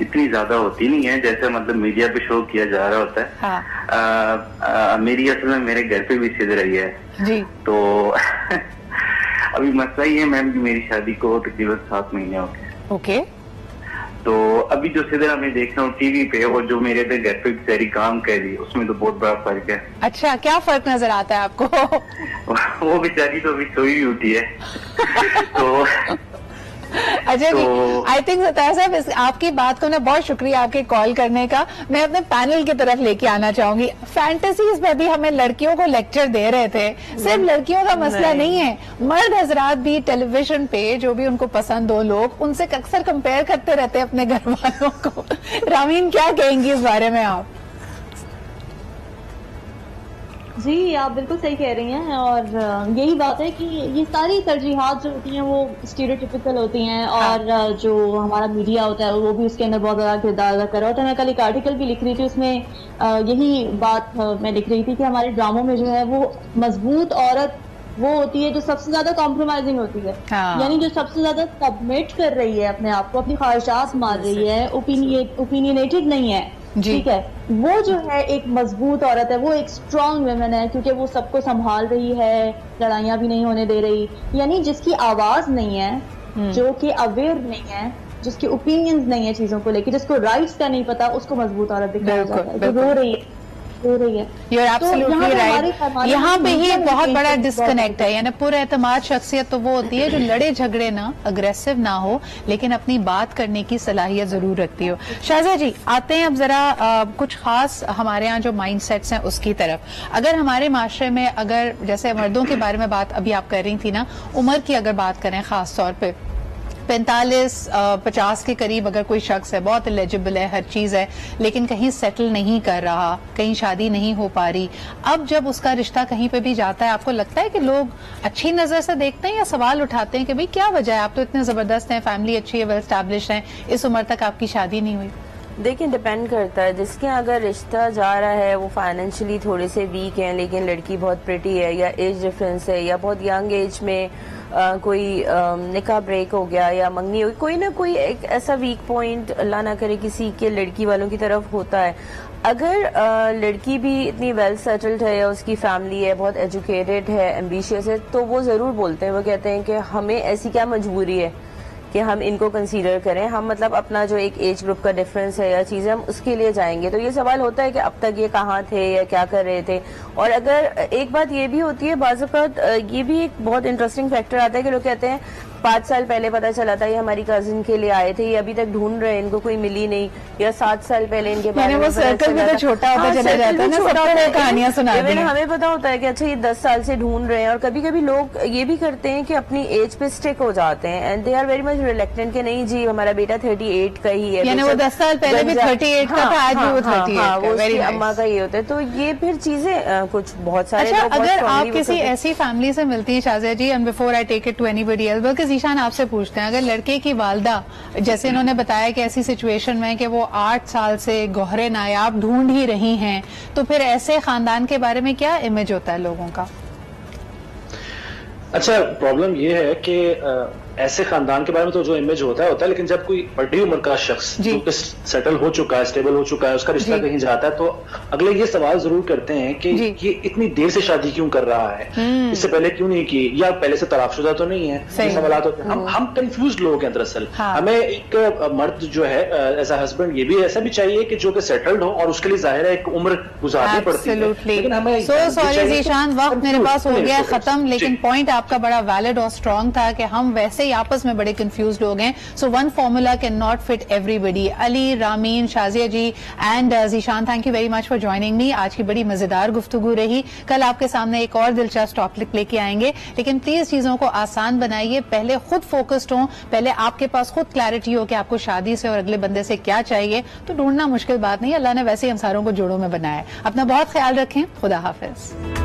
इतनी ज्यादा होती नहीं है जैसे मतलब मीडिया पे शो किया जा रहा होता है। हाँ। मेरी असल में मेरे घर पे भी सिद रही है जी। तो अभी मसला ये है मैम कि मेरी शादी को तकरीबन 7 महीने हो गए। ओके। तो अभी जो सिदरा मैं देख रहा हूँ टीवी पे, और जो मेरे पे घर पे बेचारी काम कर रही है, उसमें तो बहुत बड़ा फर्क है। अच्छा, क्या फर्क नजर आता है आपको? वो बेचारी तो अभी सोई हुई उठी है। तो अच्छा जी, आई थिंक सतार साहब, आपकी बात को ना, बहुत शुक्रिया आपके कॉल करने का। मैं अपने पैनल की तरफ लेके आना चाहूंगी। फैंटेसीज में भी हमें लड़कियों को लेक्चर दे रहे थे, सिर्फ लड़कियों का मसला नहीं है, मर्द हजरात भी टेलीविजन पे जो भी उनको पसंद हो लोग, उनसे अक्सर कंपेयर करते रहते हैं अपने घर वालों को। रामीन, क्या कहेंगी इस बारे में आप? जी, आप बिल्कुल सही कह रही हैं, और यही बात है कि ये सारी तरजीहात जो होती हैं वो स्टीरियोटिपिकल होती हैं, और जो हमारा मीडिया होता है वो भी उसके अंदर बहुत ज़्यादा किरदार अदा कर रहा होता है। मैं कल एक आर्टिकल भी लिख रही थी, उसमें यही बात मैं लिख रही थी कि हमारे ड्रामों में जो है वो मजबूत औरत वो होती है जो सबसे ज्यादा कॉम्प्रोमाइजिंग होती है। हाँ। यानी जो सबसे ज्यादा सबमिट कर रही है अपने आप को, अपनी ख्वाहिशात मार रही है, ओपिनियनेटेड नहीं है। ठीक है, वो जो है एक मजबूत औरत है, वो एक स्ट्रॉन्ग वुमेन है, क्योंकि वो सबको संभाल रही है, लड़ाइयाँ भी नहीं होने दे रही। यानी जिसकी आवाज नहीं है, जो कि अवेयर नहीं है, जिसके ओपिनियंस नहीं है चीजों को लेकर, जिसको राइट्स का नहीं पता, उसको मजबूत औरत दिखाया जाता है। जो रो रही है, You're absolutely right। यहाँ पे ही एक बहुत बड़ा डिस्कनेक्ट है। यानी पूरा एतमाद शख्सियत तो वो होती है जो लड़े झगड़े ना, अग्रेसिव ना हो, लेकिन अपनी बात करने की सलाहियत जरूर रखती हो। शाहजा जी, आते हैं अब जरा कुछ खास हमारे यहाँ जो माइंड सेट्स हैं उसकी तरफ। अगर हमारे माशरे में, अगर जैसे मर्दों के बारे में बात अभी आप कर रही थी ना, उम्र की अगर बात करें खास तौर पे 45-50 के करीब अगर कोई शख्स है, बहुत एलिजिबल है, हर चीज है, लेकिन कहीं सेटल नहीं कर रहा, कहीं शादी नहीं हो पा रही, अब जब उसका रिश्ता कहीं पे भी जाता है, आपको लगता है कि लोग अच्छी नजर से देखते हैं या सवाल उठाते हैं कि भाई क्या वजह है, आप तो इतने जबरदस्त हैं, फैमिली अच्छी है, वेल एस्टैब्लिश्ड है, इस उम्र तक आपकी शादी नहीं हुई? देखिए, डिपेंड करता है। जिसके अगर रिश्ता जा रहा है वो फाइनेंशियली थोड़े से वीक हैं, लेकिन लड़की बहुत प्रिटी है, या एज डिफरेंस है, या बहुत यंग एज में कोई निकाह ब्रेक हो गया या मंगनी हो, कोई ना कोई एक ऐसा वीक पॉइंट अल्लाह ना करे किसी के लड़की वालों की तरफ होता है। अगर लड़की भी इतनी वेल सेटल्ड है या उसकी फैमिली है, बहुत एजुकेटेड है, एम्बिशियस है, तो वो जरूर बोलते हैं, वो कहते हैं कि हमें ऐसी क्या मजबूरी है कि हम इनको कंसीडर करें, हम मतलब अपना जो एक एज ग्रुप का डिफरेंस है या चीजें, हम उसके लिए जाएंगे। तो ये सवाल होता है कि अब तक ये कहाँ थे या क्या कर रहे थे। और अगर एक बात ये भी होती है, बाज़ औक़ात ये भी एक बहुत इंटरेस्टिंग फैक्टर आता है कि लोग कहते हैं 5 साल पहले पता चला था ये हमारी कजिन के लिए आए थे, ये अभी तक ढूंढ रहे हैं, इनको कोई मिली नहीं, या 7 साल पहले इनके बारे में सर्कल भी तो छोटा होता चला जाता है ना, कहानियां सुना दी हैं। हमें पता होता है कि अच्छा ये 10 साल से ढूंढ रहे हैं, और कभी कभी लोग ये भी करते हैं कि अपनी एज पे स्टिक हो जाते हैं, and they are very much reluctant कि नहीं जी हमारा बेटा 38 का ही है, यानी वो 10 साल पहले भी 38 का था, आज भी वो 38 का, अम्मा का ये होता है। तो ये फिर चीजें कुछ बहुत सारे। अच्छा, अगर आप किसी ऐसी फैमिली से मिलती हैं Shazia ji, and before I take it to anybody else, बल्कि ज़ीशान आपसे पूछते हैं, अगर लड़के की वालदा जैसे इन्होंने बताया कि ऐसी सिचुएशन में कि वो 8 साल से गौहरे नायाब ढूंढ ही रही हैं, तो फिर ऐसे खानदान के बारे में क्या इमेज होता है लोगों का? अच्छा, प्रॉब्लम ये है कि ऐसे खानदान के बारे में तो जो इमेज होता है, लेकिन जब कोई बड़ी उम्र का शख्स जो सेटल हो चुका है, स्टेबल हो चुका है, उसका रिश्ता कहीं जाता है, तो अगले ये सवाल जरूर करते हैं कि ये इतनी देर से शादी क्यों कर रहा है, इससे पहले क्यों नहीं की, या पहले से तलाकशुदा तो नहीं है। ये सवाल होते हैं। हम कंफ्यूज लोग हैं दरअसल। हमें एक मर्द जो है एज अ हस्बैंड ये भी ऐसा भी चाहिए कि जो कि सेटल्ड हो, और उसके लिए जाहिर है एक उम्र गुजारनी पड़ती है। लेकिन हमें सॉरी ज़ीशान, वक्त मेरे पास हो गया खत्म, लेकिन पॉइंट आपका बड़ा वैलिड और स्ट्रॉन्ग था कि हम वैसे ही आपस में बड़े कंफ्यूज लोग हैं। So one formula can not fit everybody. Ali, Rameen, Shazia ji and Zeeshan, thank you very much for joining me. आज की बड़ी मजेदार गुफ्तगू रही। कल आपके सामने एक और दिलचस्प टॉपिक लेके आएंगे, लेकिन प्लीज चीजों को आसान बनाइए। पहले खुद फोकस्ड हो, पहले आपके पास खुद क्लैरिटी हो कि आपको शादी से और अगले बंदे से क्या चाहिए, तो ढूंढना मुश्किल बात नहीं। अल्लाह ने वैसे ही हम सारों को जोड़ों में बनाया है। अपना बहुत ख्याल रखें। खुदा हाफिज।